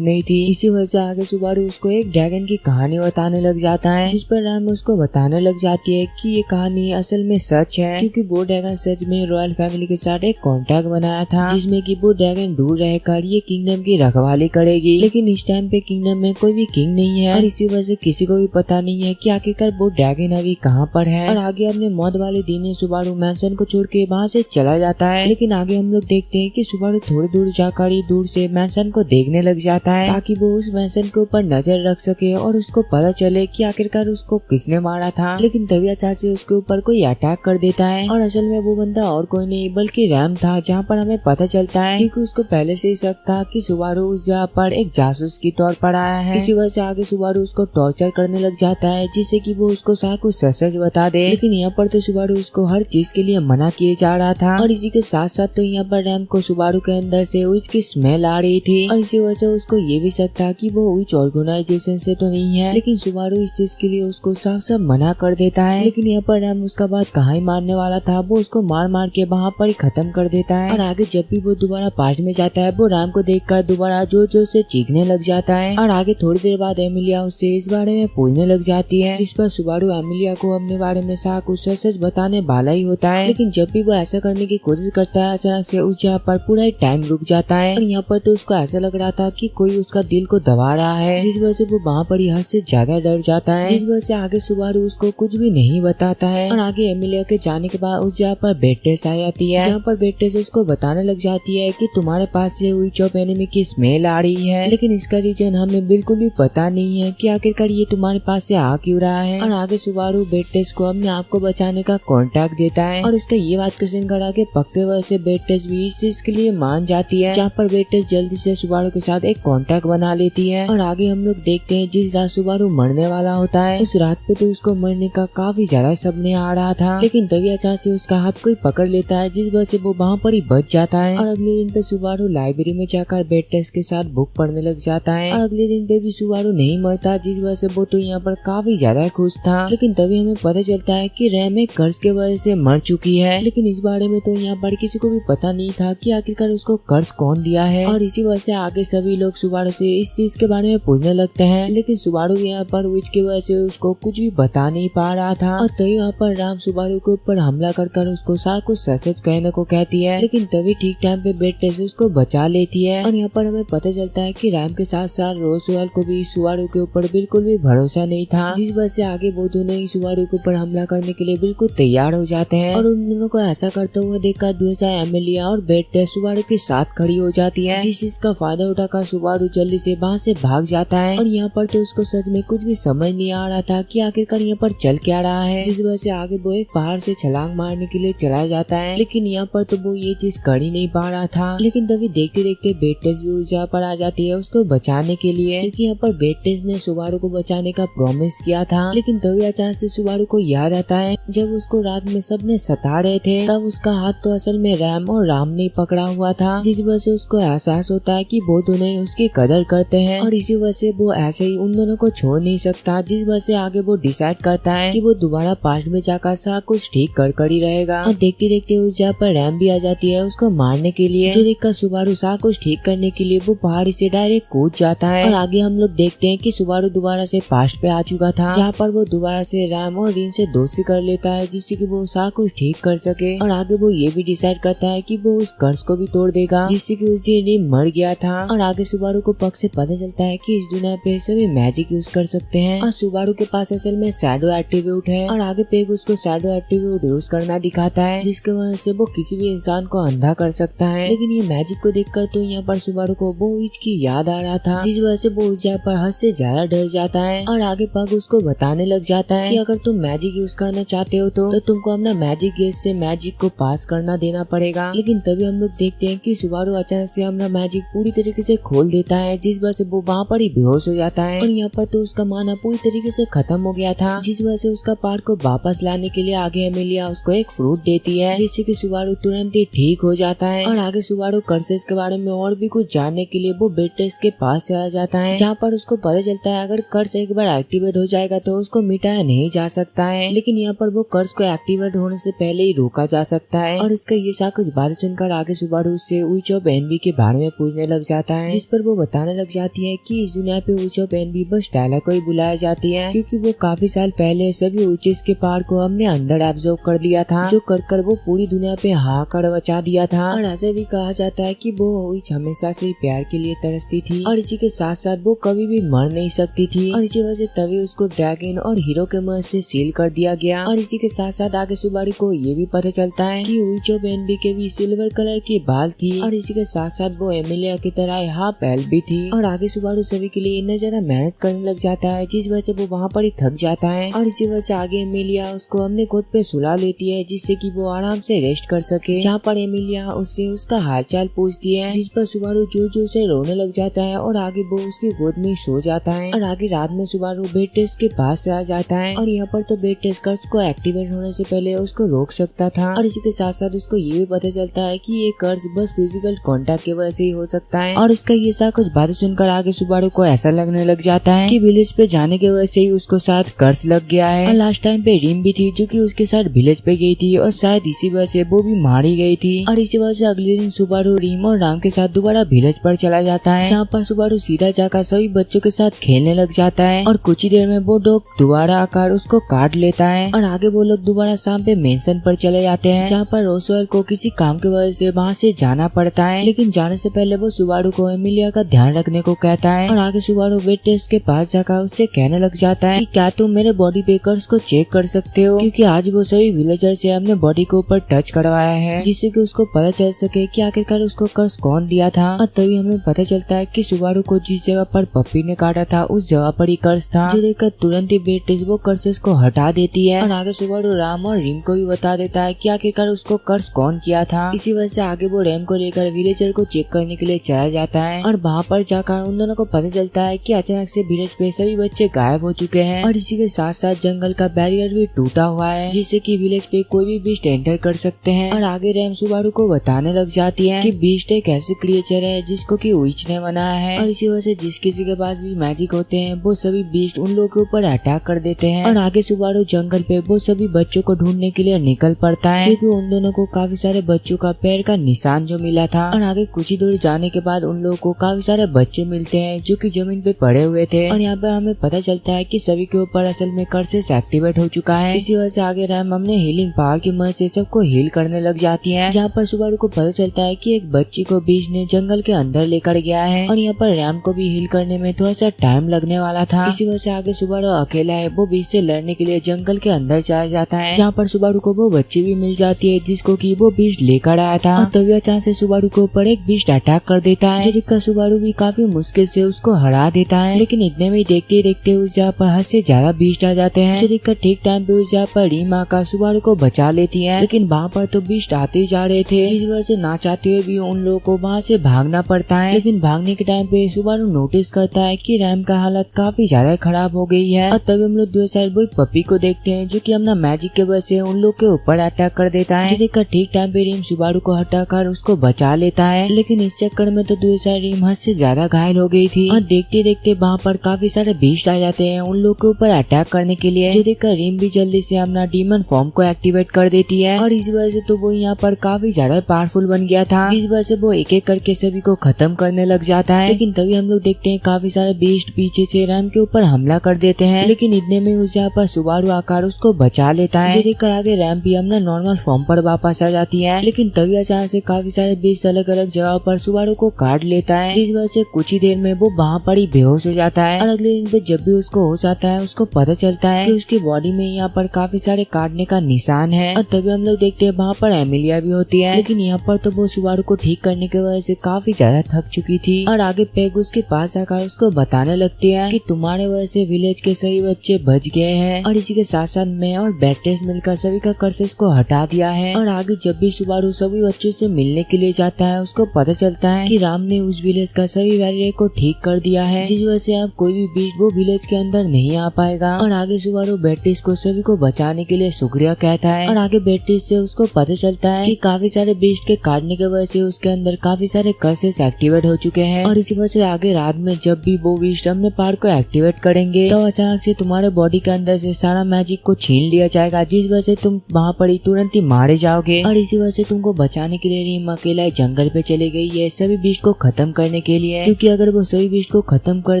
नहीं थी। इसी वजह से आगे सुबारू उसको एक ड्रैगन की कहानी बताने लग जाता है, जिस पर राम उसको बताने लग जाती है कि ये कहानी असल में सच है, क्योंकि वो ड्रैगन सच में रॉयल फैमिली के साथ एक कॉन्ट्रैक्ट बनाया था, जिसमें कि वो ड्रैगन दूर रहकर ये किंगडम की रखवाली करेगी। लेकिन इस टाइम पे किंगडम में कोई भी किंग नहीं है और इसी वजह से किसी को भी पता नहीं है कि आखिरकार वो ड्रैगन अभी कहाँ पर है। और आगे अपने मौत वाले दिन ही सुबारू मैंशन को छोड़ के वहाँ से चला जाता है। लेकिन आगे हम लोग देखते हैं कि सुबारू थोड़ी दूर जाकर ही दूर से मैंशन को देखने लग जाता है, ताकि वो उस मैंशन के ऊपर नजर रख सके और उसको पता चले कि आखिरकार उसको किसने मारा था। लेकिन तभी अचानक से उसके ऊपर कोई अटैक कर देता है और असल में वो बंदा और कोई नहीं बल्कि रैम था, जहाँ पर हमें पता चलता है क्योंकि उसको पहले से ही शक था कि सुबारू उस जगह पर एक जासूस के तौर पर आया है। इसी वजह से आगे सुबारू उसको टॉर्चर करने लग जाता है, जिससे कि वो उसको सारा कुछ सच बता दे। लेकिन यहाँ पर तो सुबारू उसको हर चीज के लिए मना किए जा रहा था और इसी के साथ साथ तो यहाँ पर रैम को सुबारू के अंदर से उच की स्मेल आ रही थी और इसी वजह से उसको ये भी शक था कि वो उच ऑर्गेनाइजेशन से तो नहीं है। लेकिन सुबारू इस चीज के लिए उसको साफ साफ मना कर देता है। लेकिन यहाँ पर रैम उसका बात कहाँ ही मारने वाला था, वो उसको मार मार के वहाँ पर ही खत्म कर देता है। और आगे जब भी वो दोबारा पास्ट में जाता है, वो रैम को देखकर दोबारा जोर जोर से चीखने लग जाता है। और आगे थोड़ी देर बाद एमिलिया उससे इस बारे में पूछने लग जाती है, जिस पर सुबारू एमिलिया को अपने बारे में सारा कुछ सच बताने वाला ही होता है। लेकिन जब भी वो ऐसा करने की कोशिश करता है, अचानक से उस जगह पर पूरा टाइम रुक जाता है और यहाँ पर तो उसको ऐसा लग रहा था कि कोई उसका दिल को दबा रहा है, जिस वजह से वो वहाँ पर ही हद से ज्यादा डर जाता है, जिस वजह से आगे सुबारू उसको कुछ भी नहीं बताता है। और आगे एमिलिया के जाने के बाद उस जगह पर बेटेस आ जाती है, जहाँ पर बेटेस उसको बताने लग जाती है कि तुम्हारे पास से विच ऑफ एनिमी की स्मेल आ रही है, लेकिन इसका रीजन हमें बिल्कुल भी पता नहीं है कि आखिरकार ये तुम्हारे पास से आ क्यों रहा है। और आगे सुबारू बेटेस को अपने आप को बचाने का कॉन्ट्रैक्ट देता है और उसका ये बात क्वेश्चन करा के पक्के वजह से बेटेस भी इस चीज के लिए मान जाती है, जहाँ पर बेटेस जल्दी से सुबारू के साथ एक कॉन्ट्रैक्ट बना लेती है। और आगे हम लोग देखते हैं जिस रात सुबारू मरने वाला होता है, उस रात पे तो उसको मरने का काफी ज्यादा सपने आ रहा था, लेकिन तभी अचानक से उसका हाथ कोई पकड़ लेता है, जिस वजह से वो वहाँ पर ही बच जाता है। और अगले दिन पे सुबारू लाइब्रेरी में जाकर बेटेस के साथ बुक पढ़ने लग जाता है और अगले दिन पे भी सुबारू नहीं मरता, जिस वजह से वो तो यहाँ पर काफी ज्यादा खुश था। लेकिन तभी हमें पता चलता है कि रैम एक कर्ज के वजह से मर चुकी है, लेकिन इस बारे में तो यहाँ पर किसी को भी पता नहीं था कि आखिरकार उसको कर्ज कौन दिया है। और इसी वजह से आगे सभी लोग सुबारू से इस चीज के बारे में पूछने लगते हैं, लेकिन सुबारू यहाँ पर विच की वजह से उसको कुछ भी बता नहीं पा रहा था। और तभी वहाँ पर राम सुबारू के ऊपर हमला कर उसको सारा कुछ सच कहने को कहती है, लेकिन तभी ठीक टाइम पे बेटेस उसको बचा लेती है। और यहाँ पर हमें पता चलता है कि रैम के साथ साथ रोज रॉयल को भी सुबारू के ऊपर बिल्कुल भी भरोसा नहीं था, जिस वजह से आगे वो दोनों ही सुबारू के ऊपर हमला करने के लिए बिल्कुल तैयार हो जाते हैं। और उन दोनों को ऐसा करते हुए देखकर दूसरा एमिलिया और बेटेस सुबारू के साथ खड़ी हो जाती है, जिस चीज का फायदा उठाकर सुबारू जल्दी से वहाँ से भाग जाता है। और यहाँ पर तो उसको सच में कुछ भी समझ नहीं आ रहा था कि आखिरकार यहाँ पर चल क्या रहा है, जिस वजह से आगे वो एक पहाड़ से छलांग मारने के लिए चला जाता है, लेकिन यहाँ पर तो वो ये चीज कर ही नहीं पा रहा था। लेकिन तभी देखते देखते बेटेस भी उस जगह पर आ जाती है उसको बचाने के लिए, क्योंकि यहाँ पर बेटेस ने सुबारू को बचाने का प्रॉमिस किया था। लेकिन तभी अचानक से सुबारू को याद आता है जब उसको रात में सबने सता रहे थे, तब उसका हाथ तो असल में रैम और राम ने पकड़ा हुआ था, जिस वजह से उसको एहसास होता है कि वो दोनों उसकी कदर करते हैं और इसी वजह से वो ऐसे ही उन दोनों को छोड़ नहीं सकता, जिस वजह से आगे वो डिसाइड करता है कि वो दोबारा पास्ट में जाकर सब कुछ ठीक कर ही रहेगा। और देखते देखते उस जगह पर रैम भी आ जाती है उसको मारने के लिए, जो देखकर सुबारू सब कुछ ठीक करने के लिए वो पहाड़ी से डायरेक्ट कूद जाता है। और आगे हम लोग देखते हैं कि सुबारू दोबारा से पास्ट पे आ चुका था, जहाँ पर वो दोबारा से रैम और रिन से दोस्ती कर लेता है, जिससे कि वो सब कुछ ठीक कर सके। और आगे वो ये भी डिसाइड करता है कि वो उस कर्ज को भी तोड़ देगा, जिससे कि उस दिन रिन मर गया था। और आगे सुबारू को पक से पता चलता है कि इस दुनिया पे सभी मैजिक यूज कर सकते हैं और सुबारू के पास असल में शैडो एट्रीब्यूट है। और आगे पेग उसको शैडो एट्रीब्यूट यूज करना दिखाता है, जिसके वजह से वो किसी भी इंसान को अंधा कर सकता है। लेकिन ये मैजिक को देखकर तो यहाँ पर सुबारू को वो विच की याद आ रहा था, जिस वजह से वो उस जगह पर हद से ज्यादा डर जाता है। और आगे पग उसको बताने लग जाता है कि अगर तुम मैजिक यूज करना चाहते हो तो तुमको अपना मैजिक गेज से मैजिक को पास करना देना पड़ेगा। लेकिन तभी हम लोग देखते हैं कि सुबारू अचानक से अपना मैजिक पूरी तरीके से खोल देता है, जिस वजह से वो वहाँ पर ही बेहोश हो जाता है। और यहाँ पर तो उसका माना पूरी तरीके से खत्म हो गया था, जिस वजह से उसका पार्ट को वापस लाने के लिए आगे एमिलिया उसको एक फ्रूट देती है, जिससे कि सुबारू तुरंत ही ठीक हो जाता है। और आगे सुबारू कर्सेस के बारे में और भी कुछ जानने के लिए वो बेटेस के पास चला जाता है, जहाँ पर उसको पता चलता है अगर कर्स एक बार एक्टिवेट हो जाएगा तो उसको मिटाया नहीं जा सकता है, लेकिन यहाँ पर वो कर्स को एक्टिवेट होने से पहले ही रोका जा सकता है। और इसका ये सारा कुछ बातें सुनकर आगे सुबारू उससे उइचो एनबी के बारे में पूछने लग जाता है, जिस पर वो बताने लग जाती है कि इस दुनिया पे उइचो एनबी बस स्टाइला को ही बुलाया जाती है, क्योंकि वो काफी साल पहले सभी उइचेस के पार को हमने अंदर ऑब्जर्व कर लिया था, जो कर वो पूरी दुनिया पे हाहाकार मचा दिया था। और ऐसे भी कहा जाता है कि वो उइच हमेशा से प्यार के लिए तरसती थी और इसी के साथ साथ वो कभी भी मर नहीं सकती थी, और इसी वजह से तभी उसको ड्रैगन और हीरो के मुंह से सील कर दिया गया। और इसी के साथ साथ आगे सुबारू को ये भी पता चलता है कि उइचो एनबी के भी सिल्वर कलर के बाल थी, और इसी के साथ साथ वो एमिलिया की तरह हाफ एल्फ भी थी। और आगे सुबारू सभी के लिए इतना ज्यादा मेहनत करने लग जाता है जिस वजह से वो वहाँ पर ही थक जाता है, और इसी वजह से आगे एमिलिया उसको अपने गोद पे सुला लेती है जिससे कि वो आराम से रेस्ट कर सके। जहाँ पर एमिलिया उससे उसका हालचाल पूछती है, जिस पर सुबारू जोर जोर से रोने लग जाता है और आगे वो उसकी गोद में सो जाता है। और आगे रात में सुबारू बेड टेस्ट के पास से आ जाता है, और यहाँ पर तो बेड टेस्ट कर्स को एक्टिवेट होने से पहले उसको रोक सकता था। और इसी के साथ साथ उसको ये भी पता चलता है कि ये कर्स बस फिजिकल कांटेक्ट की वजह से ही हो सकता है। और उसका ये सारा कुछ बातें सुनकर आगे सुबारू को ऐसा लगने लग जाता है कि विलेज पे जाने की वजह से ही उसको साथ कर्स लग गया है। और लास्ट टाइम पे रिम भी थी जो कि उसके साथ विलेज पे गई थी, और शायद इसी वजह से वो भी मारी गई थी। और इसी वजह से अगले दिन सुबारू रिम और राम के साथ दोबारा विलेज पर चला जाता है, जहाँ पर सुबारू सीधा जाकर सभी बच्चों के साथ खेलने लग जाता है। और कुछ ही देर में वो डॉग दोबारा आकर उसको काट लेता है, और आगे वो लोग दोबारा शाम पे मेंशन पर चले जाते हैं, जहाँ पर रोसवेल को किसी काम की वजह से वहाँ से जाना पड़ता है। लेकिन जाने से पहले वो सुबारू को एमिलिया का ध्यान रखने को कहता है, और आगे सुबारू वेट टेस्ट के पास जाकर उससे कहने लग जाता है कि क्या तुम मेरे बॉडी पेकर्स को चेक कर सकते हो, क्योंकि आज वो सभी विलेजर से अपने बॉडी के ऊपर टच करवाया है, जिससे कि उसको पता चल सके कि आखिरकार उसको कर्स कौन दिया था। और तभी हमें पता चलता है कि सुबारू को जिस जगह पर पप्पी ने काटा था उस जगह पर ही कर्स था, जो देखकर तुरंत ही वेट टेस्ट वो कर्सेस को हटा देती है। और आगे सुबारू राम और रिम को भी बता देता है कि आखिरकार उसको कर्स कौन किया था। इसी वजह से आगे वो रैम को लेकर विलेजर को चेक करने के लिए चला जाता है, और वहाँ पर जाकर उन दोनों को पता चलता है कि अचानक से विलेज पे सभी बच्चे गायब हो चुके हैं, और इसी के साथ साथ जंगल का बैरियर भी टूटा हुआ है, जिससे कि विलेज पे कोई भी बीस्ट एंटर कर सकते हैं। और आगे रैम सुबारू को बताने लग जाती है कि बीस्ट एक ऐसी क्रिएचर है जिसको कि उइच ने बनाया है, और इसी वजह से जिस किसी के पास भी मैजिक होते हैं वो सभी बीस्ट उन लोगों के ऊपर अटैक कर देते हैं। और आगे सुबारू जंगल पे वो सभी बच्चों को ढूंढने के लिए निकल पड़ता है, क्योंकि उन दोनों को काफी सारे बच्चों का पैर का निशान जो मिला था। और आगे कुछ ही दूर जाने के बाद उन लोगों को काफी सारे बच्चे मिलते हैं जो कि जमीन पे पड़े हुए थे, और यहाँ पे हमें पता चलता है कि सभी के ऊपर असल में कर्सेस एक्टिवेट हो चुका है। इसी वजह से आगे रैम हमने हीलिंग पावर की मदद से सबको हील करने लग जाती है, जहाँ पर सुबारू को पता चलता है कि एक बच्ची को बीच ने जंगल के अंदर लेकर गया है, और यहाँ पर रैम को भी हील करने में थोड़ा सा टाइम लगने वाला था। इसी वजह से आगे सुबारू अकेला है वो बीच से लड़ने के लिए जंगल के अंदर चला जाता है, जहाँ पर सुबारू को वो बच्ची भी मिल जाती है जिसको कि वो बीच लेकर आया था। और तभी अचानक से सुबारू के ऊपर एक बीस्ट अटैक कर देता है, जो देखकर सुबारू भी काफी मुश्किल से उसको हरा देता है। लेकिन इतने में देखते ही देखते उस जगह पर हद से ज्यादा बीस्ट आ जाते हैं, जो देखकर ठीक टाइम पे उस जगह पर रीम आकर सुबारू को बचा लेती है। लेकिन वहाँ पर तो बीस्ट आते ही जा रहे थे, जिस वजह से ना चाहते हुए भी उन लोगों को वहाँ से भागना पड़ता है। लेकिन भागने के टाइम पे सुबारू नोटिस करता है कि रैम का हालत काफी ज्यादा खराब हो गई है, और तभी हम लोग दूसरी साइड वो पप्पी को देखते हैं जो कि अपना मैजिक के वजह से उन लोग के ऊपर अटैक कर देता है, जो देखकर ठीक टाइम पे रीम सुबारू को हटाकर उसको बचा लेता है। लेकिन इस चक्कर में तो दूसरी साइड रीम हद से ज्यादा घायल हो गई थी, और देखते देखते वहाँ पर काफी सारे बीस्ट आ जाते हैं उन लोग के ऊपर अटैक करने के लिए, जो देखकर रीम भी जल्दी से अपना डीमन फॉर्म को एक्टिवेट कर देती है। और इस वजह से तो वो यहाँ पर काफी ज्यादा पावरफुल बन गया था, जिस वजह से वो एक एक करके सभी को खत्म करने लग जाता है। लेकिन तभी हम लोग देखते हैं काफी सारे बीस्ट पीछे से रैम के ऊपर हमला कर देते हैं, लेकिन इतने में उस जगह पर सुबारू आकर उसको बचा लेता है, जो देखकर आगे रैम भी अपना नॉर्मल फॉर्म पर वापस आ जाती है। लेकिन तभी अचानक से काफी सारे बीस्ट अलग अलग जगह पर सुबारू को काट लेता है, जिस वजह से कुछ ही देर में वो वहाँ पर ही बेहोश हो जाता है। और अगले दिन पे जब भी उसको होश आता है उसको पता चलता है कि उसकी बॉडी में यहाँ पर काफी सारे काटने का निशान है। और तभी हम लोग देखते हैं वहाँ पर एमिलिया भी होती है, लेकिन यहाँ पर तो वो सुबारू को ठीक करने की वजह से काफी ज्यादा थक चुकी थी। और आगे पेग उसके पास आकर उसको बताने लगती है कि तुम्हारे वजह से विलेज के सभी बच्चे बच गए हैं, और इसी के साथ साथ मैं और बैटेस मिलकर सभी का कर्सेस को हटा दिया है। और आगे जब भी सुबारू सभी बच्चों से मिलने के लिए जाता है उसको पता चलता है कि राम ने उस विलेज का सभी बैरियर को ठीक कर दिया है, जिस वजह से अब कोई भी बीस्ट वो विलेज के अंदर नहीं आ पाएगा। और आगे सुबारू बैटिस को सभी को बचाने के लिए शुक्रिया कहता है, और आगे बैटिस से उसको पता चलता है कि काफी सारे बीस्ट के काटने की वजह से उसके अंदर काफी सारे कर्सेस एक्टिवेट हो चुके हैं। और इसी वजह से आगे रात में जब भी वो वो बीस्ट अपने पावर को एक्टिवेट करेंगे तो अचानक से तुम्हारे बॉडी के अंदर से सारा मैजिक को छीन लिया जाएगा, जिस वजह से तुम वहाँ पर ही तुरंत ही मारे जाओगे। और इसी वजह से तुमको बचाने के लिए रिम अकेला जंगल पे चली गई है सभी बीस्ट को खत्म करने के लिए, क्योंकि अगर वो सभी बीस्ट को खत्म कर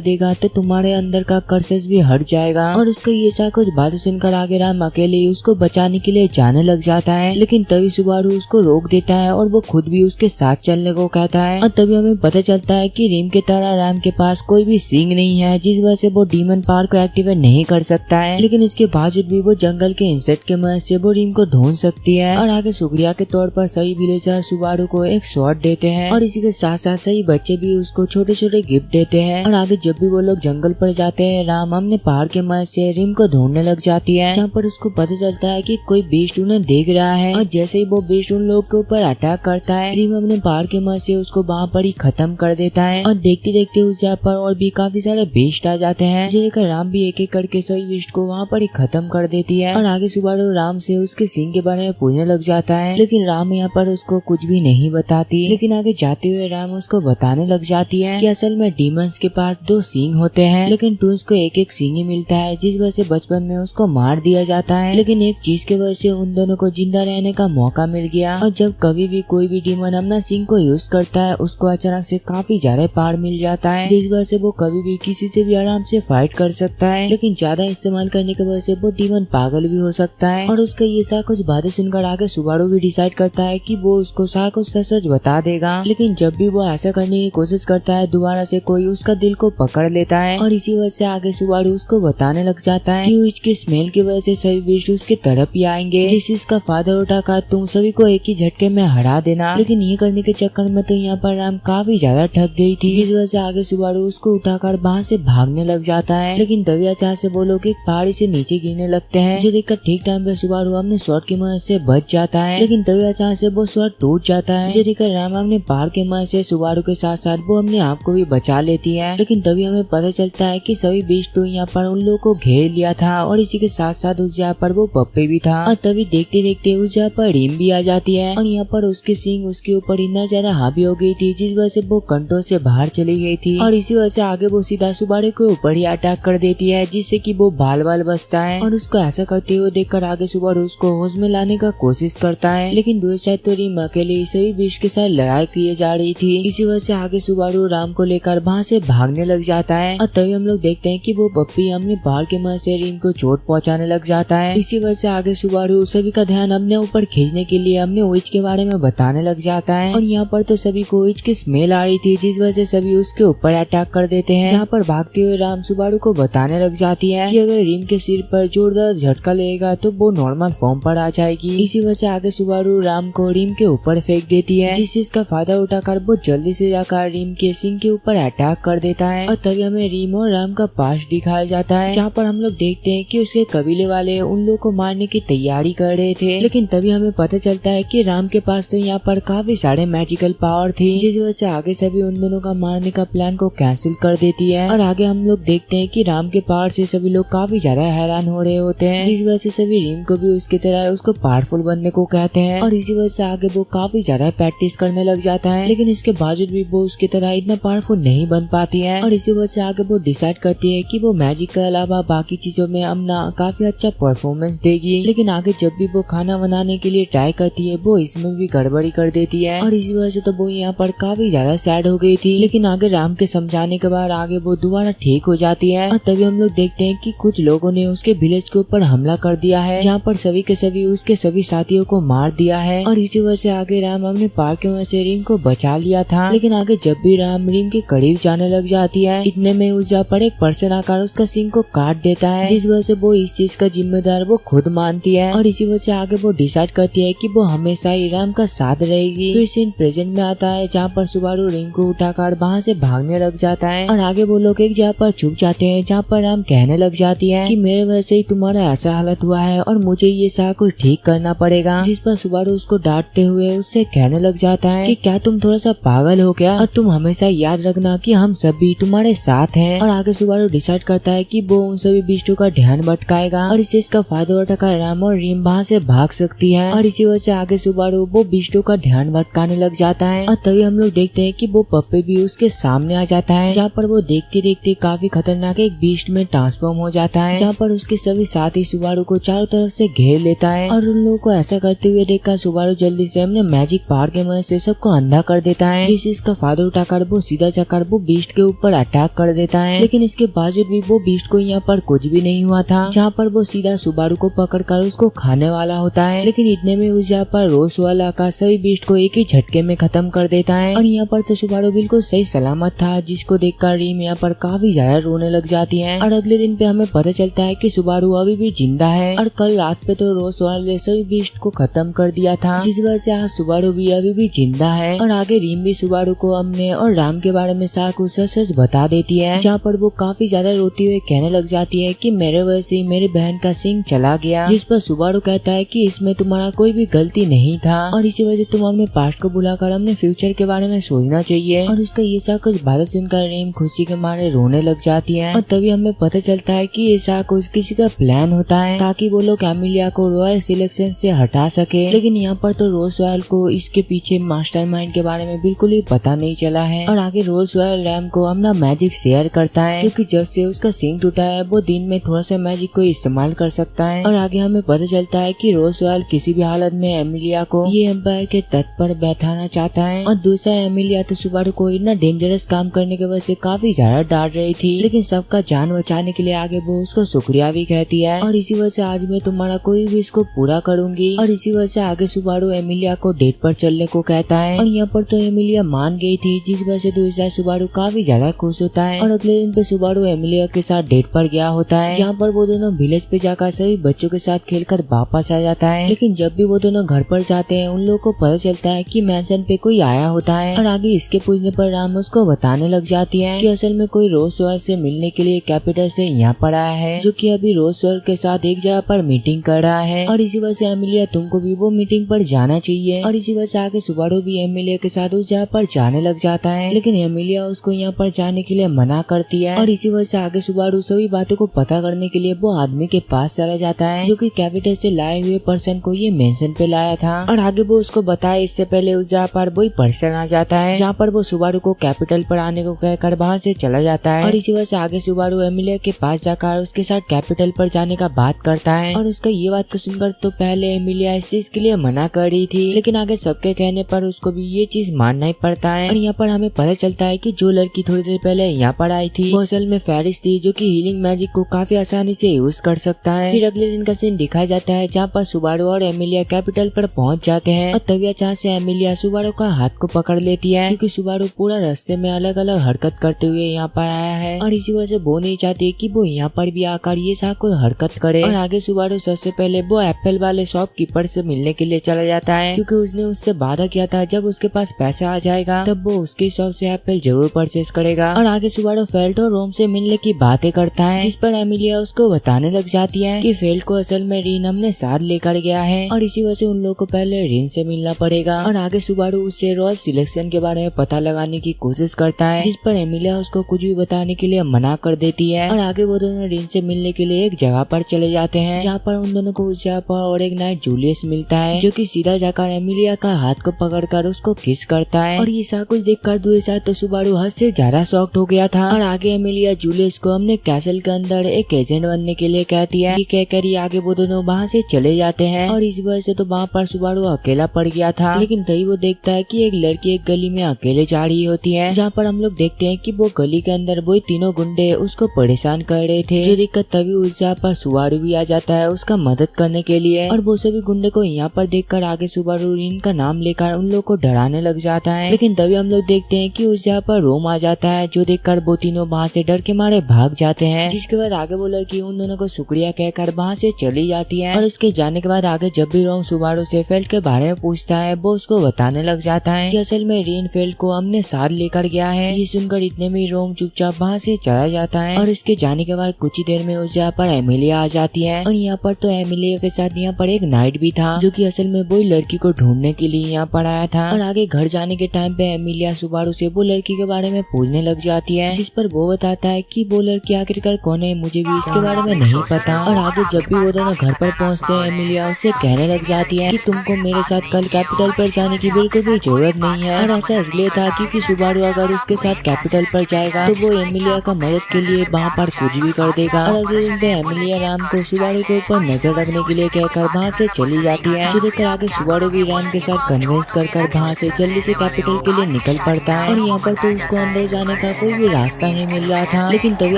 देगा तो तुम्हारे अंदर का कर्सेस भी हट जाएगा। और उसका ये सारा कुछ बातें सुनकर आगे राम अकेले उसको बचाने के लिए जाने लग जाता है, लेकिन तभी सुबारू उसको रोक देता है और वो खुद भी उसके साथ चलने को कहता है। और तभी हमें पता चलता है कि रिम के तरह राम के पास कोई भी सींग नहीं है, जिस वजह से वो डीमन पावर को एक्टिवेट नहीं कर सकता है, लेकिन इसके बावजूद भी वो जंगल के इंसेक्ट के मदद से वो रिम को ढूंढ सकती है। और आगे शुक्रिया के तौर पर सही विलेजर सुबारू को एक स्वॉर्ड देते हैं और इसी के साथ साथ सही बच्चे भी उसको छोटे छोटे गिफ्ट देते हैं। और आगे जब भी वो लोग जंगल पर जाते हैं राम अपने पहाड़ के मदद से रिम को ढूंढने लग जाती है, जहाँ पर उसको पता चलता है कि कोई बीस्ट उन्हें देख रहा है। और जैसे ही वो बीस्ट उन लोग के ऊपर अटैक करता है रिम अपने पहाड़ के मदद से उसको वहाँ पर ही खत्म कर देता है। और देखते देखते उस जगह पर और भी काफी सारे बीस्ट आ जाते हैं, जिन्हें राम भी एक एक करके सही बीस्ट को वहाँ पर ही खत्म कर देती है। और आगे सुबारू राम से उसके सींग के बारे में पूछने लग जाता है, लेकिन राम यहाँ पर उसको कुछ भी नहीं बताती। लेकिन आगे जाते हुए राम उसको बताने लग जाती है कि असल में डीमंस के पास 2 सींग होते हैं, लेकिन टून्स को एक एक सींग ही मिलता है, जिस वजह से बचपन में उसको मार दिया जाता है। लेकिन एक चीज की वजह से उन दोनों को जिंदा रहने का मौका मिल गया। और जब कभी भी कोई भी डीमन अपना सींग को यूज करता है उसको अचानक से काफी ज्यादा पावर मिल जाता है, जिस वजह से वो कभी भी किसी से भी आराम से फाइट कर सकता है। लेकिन ज्यादा इस्तेमाल करने की वजह से वो डीमन पागल भी हो सकता है। और उसका ये सारा कुछ बातें सुनकर आगे सुबारू भी डिसाइड करता है कि वो उसको सारा कुछ सच बता देगा। लेकिन जब भी वो ऐसा करने की कोशिश करता है दोबारा से कोई उसका दिल को पकड़ लेता है और इसी वजह से आगे सुबारू उसको बताने लग जाता है कि उसकी स्मेल की वजह से सभी बीस्ट उसकी तरफ ही आएंगे, जिस इसका फायदा उठाकर तुम सभी को एक ही झटके में हरा देना। लेकिन ये करने के चक्कर में तो यहाँ पर राम काफी ज्यादा ठग गई थी, जिस वजह से आगे सुबारू उसको उठाकर वहाँ से भागने लग जाता है। लेकिन तभी अचानक से वो लोग एक पहाड़ी से नीचे गिरने लगते हैं, जो देखकर ठीक टाइम पे सुबारू अपने स्वॉर्ड की मदद से बच जाता है। लेकिन तभी अचानक से वो स्वॉर्ड टूट जाता है, जो देखकर राम अपने पहाड़ के मदद से सुबारू के साथ साथ वो अपने आप को भी बचा लेती है। लेकिन तभी हमें पता चलता है कि सभी बीस्ट तो यहाँ पर उन लोगों को घेर लिया था और इसी के साथ साथ उस जगह पर वो पप्पे भी था। और तभी देखते देखते उस जगह पर रिम भी आ जाती है और यहाँ पर उसकी सींग उसके ऊपर इतना ज्यादा हावी हो गई थी, जिस वजह से वो कंट्रोल से बाहर चली गई थी। और इसी वजह से आगे वो सीधा सुबारू के ऊपर ही अटैक कर देती है, जिससे कि वो बाल बाल बचता है। और उसको ऐसा करते हुए देखकर आगे सुबारू उसको होश में लाने का कोशिश करता है, लेकिन दूसरी साइड तो रिम अकेले सभी बीस्ट के साथ लड़ाई किए जा रही थी। इसी वजह से आगे सुबारू राम को लेकर वहाँ से भागने लग जाता है। और तभी हम लोग देखते हैं कि वो पप्पी अपने बाल के मदद से रिम को चोट पहुँचाने लग जाता है। इसी वजह से आगे सुबारू सभी का ध्यान अपने ऊपर खींचने के लिए अपने विच के बारे में बताने लग जाता है। और यहाँ पर तो सभी को विच की स्मेल आ रही थी, जिस वजह से सभी उसके ऊपर अटैक कर देते हैं, जहाँ पर भागते हुए राम सुबारू को बताने लग जाती है कि अगर रिम के सिर पर जोरदार झटका लगेगा तो वो नॉर्मल फॉर्म पर आ जाएगी। इसी वजह से आगे सुबारू राम को रिम के ऊपर फेंक देती है, जिस चीज का फायदा उठाकर वो जल्दी से जाकर रिम के सिंह के ऊपर अटैक कर देता है। और तभी हमें रिम और राम का पास्ट दिखाया जाता है, जहाँ पर हम लोग देखते हैं कि उसके कबीले वाले उन लोगों को मारने की तैयारी कर रहे थे। लेकिन तभी हमें पता चलता है कि राम के पास तो यहाँ पर काफी सारे मैजिकल पावर थी, जिस वजह से आगे सभी उन दोनों का मारने का प्लान को कैंसिल कर देती है। और आगे हम लोग देखते हैं कि राम के पावर से सभी लोग काफी ज्यादा हैरान हो रहे होते हैं, जिस वजह से सभी रिम को भी उसकी तरह उसको पावरफुल बनने को कहते हैं। और इसी वजह से आगे वो काफी ज्यादा प्रैक्टिस करने लग जाता है, लेकिन इसके बावजूद भी वो उसकी तरह इतना पावरफुल नहीं बन पाती है। और इसी वजह से आगे वो डिसाइड करती है कि वो मैजिक के अलावा बाकी चीजों में अपना काफी अच्छा परफॉर्मेंस देगी। लेकिन आगे जब भी वो खाना बनाने के लिए ट्राई करती है वो इसमें भी गड़बड़ी कर देती है, और इसी वजह से तो वो यहाँ पर काफी ज्यादा सैड हो गई थी। लेकिन आगे राम के समझाने के बाद आगे वो दोबारा ठीक हो जाती है। और तभी हम लोग देखते हैं कि कुछ लोगों ने उसके विलेज के ऊपर हमला कर दिया है, जहाँ पर सभी के सभी उसके सभी साथियों को मार दिया है। और इसी वजह से आगे राम अपने पार के वजह से रिम को बचा लिया था। लेकिन आगे जब भी राम रिम के करीब जाने लग जाती है, इतने में उस जगह पर एक पर्सन आकर उसका सिंह को काट देता है, जिस वजह से वो इस चीज का जिम्मेदार वो खुद मानती है। और इसी वजह से आगे वो डिसाइड करती है कि वो हमेशा ही राम का साथ रहेगी। फिर सीन प्रेजेंट में आता है, जहाँ पर सुबारू रिम को उठाकर वहाँ से भागने लग जाता है। और आगे वो लोग एक जगह पर छुप जाते हैं, जहाँ पर राम कहने लग जाती है कि मेरे वजह से ही तुम्हारा ऐसा हालत हुआ है और मुझे ये सारा कुछ ठीक करना पड़ेगा। जिस पर सुबारू उसको डांटते हुए उससे कहने लग जाता है कि क्या तुम थोड़ा सा पागल हो क्या, और तुम हमेशा याद रखना कि हम सभी तुम्हारे साथ हैं। और आगे सुबारू डिसाइड करता है कि वो उन सभी बीस्टों का ध्यान भटकाएगा और इस चीज का फायदा उठाकर राम और रिम वहाँ से भाग सकती है। और इसी वजह से आगे सुबारू वो बीस्टों का ध्यान भटकाने लग जाता है। और तभी हम लोग देखते हैं कि वो पप्पे भी उसके सामने आ जाता है, जहाँ पर पर वो देखते देखते काफी खतरनाक एक बीस्ट में ट्रांसफॉर्म हो जाता है, जहाँ पर उसके सभी साथी सुबारू को चारों तरफ से घेर लेता है। और उन लोगों को ऐसा करते हुए देखकर सुबारू जल्दी से अपने मैजिक पावर के मदद से सबको अंधा कर देता है, जिसे इसका फायदा उठाकर वो सीधा जाकर वो बीस्ट के ऊपर अटैक कर देता है। लेकिन इसके बावजूद भी वो बीस्ट को यहाँ पर कुछ भी नहीं हुआ था, जहाँ पर वो सीधा सुबारू को पकड़कर उसको खाने वाला होता है। लेकिन इतने में उस यहाँ पर रोज वाला का सभी बीस्ट को एक ही झटके में खत्म कर देता है। और यहाँ पर तो सुबारू बिल्कुल सही सलामत था, जिसको देखकर रीम यहाँ पर काफी ज्यादा रोने लग जाती है। और अगले दिन पे हमें पता चलता है कि सुबारू अभी भी जिंदा है, और कल रात पे तो रोज वाले सभी बीस्ट को खत्म कर दिया था, जिस वजह से आज सुबारू भी अभी भी जिंदा है। और आगे रीम भी सुबारू को अपने और राम के बारे में सारा कुछ सच बता देती है, जहाँ पर वो काफी ज्यादा रोती हुए कहने लग जाती है कि मेरे वजह से मेरी बहन का सिंह चला गया। जिस पर सुबारू कहता है कि इसमें तुम्हारा कोई भी गलती नहीं था, और इसी वजह से तुम अपने पास्ट को बुलाकर अपने फ्यूचर के बारे में सोचना चाहिए। और उसका ये सारा कुछ बात सुनकर रीम खुशी के मारे रोने लग जाती है। और तभी हमें पता चलता है कि ये सारा कुछ किसी का प्लान होता है, ताकि वो लोग एमिलिया को रॉयल सिलेक्शन से हटा सके। लेकिन यहाँ पर तो रोज रॉयल को इसके पीछे मास्टरमाइंड के बारे में बिल्कुल ही पता नहीं चला है। और आगे रोज रॉयल रैम को अपना मैजिक शेयर करता है, क्योंकि जब से उसका सिंह टूटा है वो दिन में थोड़ा सा मैजिक को इस्तेमाल कर सकता है। और आगे हमें पता चलता है कि रोज रॉयल किसी भी हालत में एमिलिया को ये एम्पायर के तट पर बैठाना चाहता है। और दूसरा एमिलिया तो सुबारू को इतना डेंजरस काम करने की वजह से काफी ज्यादा डांट रही थी, लेकिन सबका जान बचाने के लिए आगे वो उसको शुक्रिया भी कहती है। और इसी वजह से आज मैं तुम्हारा कोई भी इसको पूरा करूंगी। और इसी वजह से आगे सुबारू एमिलिया को डेट पर चलने को कहता है। और यहाँ पर तो एमिलिया मान गई थी, जिस वजह से दूसरा सुबारू काफी ज्यादा खुश होता है। और अगले दिन पे सुबारू एमिलिया के साथ डेट पर गया होता है, जहाँ पर वो दोनों विलेज पे जाकर सभी बच्चों के साथ खेलकर वापस आ जाता है। लेकिन जब भी वो दोनों घर पर जाते हैं उन लोगों को पता चलता है कि मैंशन पे कोई आया होता है। और आगे इसके पूछने पर राम उसको बताने लग जाती है कि असल में कोई रोज रॉयल से मिलने के लिए कैपिटल से यहाँ पर आया है, जो कि अभी रोज रॉयल के साथ एक जगह पर मीटिंग कर रहा है। और इसी वजह से एमिलिया तुमको भी वो मीटिंग पर जाना चाहिए। और इसी वजह से आगे सुबारू भी एमिलिया के साथ उस जगह पर जाने लग जाता है, लेकिन एमिलिया उसको यहाँ पर जाने के लिए मना करती है। और इसी वजह से आगे सुबारू सभी बातों को पता करने के लिए वो आदमी के पास चला जाता है, जो कि कैपिटल से लाए हुए पर्सन को ये मेंशन पे लाया था। और आगे वो उसको बताए इससे पहले उस जगह पर वही पर्सन आ जाता है, जहाँ पर वो सुबारू को कैपिटल पर आने को कहकर वहाँ से चला जाता है। और इसी वजह से आगे सुबारू एमिलिया के पास जाकर उसके साथ कैपिटल पर जाने का बात करता है। और उसका ये बात को सुनकर तो पहले एमिलिया इस चीज के लिए मना कर रही थी, लेकिन आगे सबके कहने पर उसको भी ये चीज मानना ही पड़ता है। और यहाँ पर हमें पता चलता है कि जो लड़की थोड़ी देर पहले यहाँ पर आई थी वो असल में फेरिस थी, जो कि हीलिंग मैजिक को काफी आसानी से यूज कर सकता है। फिर अगले दिन का सीन दिखाया जाता है, जहाँ पर सुबारू और एमिलिया कैपिटल पर पहुंच जाते हैं। और तभी अचानक से एमिलिया सुबारू का हाथ को पकड़ लेती है, क्योंकि सुबारू पूरा रास्ते में अलग अलग हरकत करते हुए यहाँ पर आया है। और इसी वजह से वो नहीं चाहती कि वो यहाँ पर भी आकर ये सा कोई हरकत करे। और आगे सुबारू सबसे पहले वो एप्पल वाले शॉपकीपर से मिलने के लिए चला जाता है, क्योंकि उसने उससे वादा किया था जब उसके पास पैसा आ जाएगा तब वो उसके शॉप से एप्पल जरूर परचेस करेगा। और आगे सुबारू फेल्ट और रोम से मिलने की बातें करता है, जिस पर एमिलिया उसको बताने लग जाती है कि फेल्ट को असल में रीन हमने साथ लेकर गया है, और इसी वजह से उन लोगों को पहले रीन से मिलना पड़ेगा। और आगे सुबारू उससे रॉयल सिलेक्शन के बारे में पता लगाने की कोशिश करता है, जिस पर एमिलिया उसको कुछ भी बताने के लिए मना कर देती है। और आगे वो दोनों रीन से मिलने के लिए एक जगह पर चले जाते हैं, जहाँ पर उन दोनों को उस जगह पर और एक नाइट जूलियस मिलता है, जो कि सीधा जाकर एमिलिया का हाथ को पकड़कर उसको किस करता है। और ये सब कुछ देखकर दूसरे तो सुबारू हद से ज्यादा शॉक्ड हो गया था। और आगे एमिलिया जूलियस को अपने कैसल के अंदर एक एजेंट बनने के लिए कहती है, कि कहकर ही आगे वो दोनों वहाँ से चले जाते हैं। और इस वजह से तो वहाँ पर सुबारू अकेला पड़ गया था, लेकिन तभी वो देखता है कि एक लड़की एक गली में अकेले जा रही होती है, जहाँ पर हम लोग देखते हैं कि वो गली के अंदर वही तीनों गुंडे उसको परेशान कर रहे थे, जो देखकर तभी उस जगह पर सुबारू भी आ जाता है उसका मदद करने के लिए। और वो सभी गुंडे को यहाँ पर देखकर आगे सुबारू रीन का नाम लेकर उन लोग को डराने लग जाता है, लेकिन तभी हम लोग देखते हैं कि उस जगह पर रोम आ जाता है, जो देखकर वो तीनों वहाँ से डर के मारे भाग जाते हैं। जिसके बाद आगे वो लड़की उन दोनों को शुक्रिया कहकर वहाँ से चली जाती है। और उसके जाने के बाद आगे जब भी रोम सुबारू से फेल्ट के बारे में पूछता है, वो उसको बताने लग जाता है कि असल में रीन फेल्ट को हमने साथ लेकर गया है। ये सुनकर इतने में रोम चुपचाप वहाँ से चला जाता है। और इसके जाने के बाद कुछ ही देर में उस जगह पर एमिलिया आ जाती है। और यहाँ पर तो एमिलिया के साथ यहाँ पर एक नाइट भी था, जो कि असल में वही लड़की को ढूंढने के लिए यहाँ पर आया था। और आगे घर जाने के टाइम पे एमिलिया सुबारू से वो लड़की के बारे में पूछने लग जाती है, जिस पर वो बताता है कि वो लड़की आखिरकार कौन है, मुझे भी इसके बारे में नहीं पता। और आगे जब भी वो दोनों घर पर पहुँचते हैं, एमिलिया उससे कहने लग जाती है कि तुमको मेरे साथ कल कैपिटल पर जाने की बिल्कुल भी जरूरत नहीं है। और ऐसा इसलिए था क्योंकि सुबारू अगर उसके साथ कैपिटल पर जाएगा तो वो एमिलिया का मदद के लिए वहाँ पर कुछ भी कर देगा। और अगले दिन पे एमिलिया राम को सुबारू के ऊपर नजर रखने के लिए कहकर वहाँ से चली जाती है, जो देखकर आगे सुबारू भी राम के साथ कन्विंस कर वहाँ से जल्दी से कैपिटल के लिए निकल पड़ता है। और यहाँ पर तो उसको अंदर जाने का कोई भी रास्ता नहीं मिल रहा था, लेकिन तभी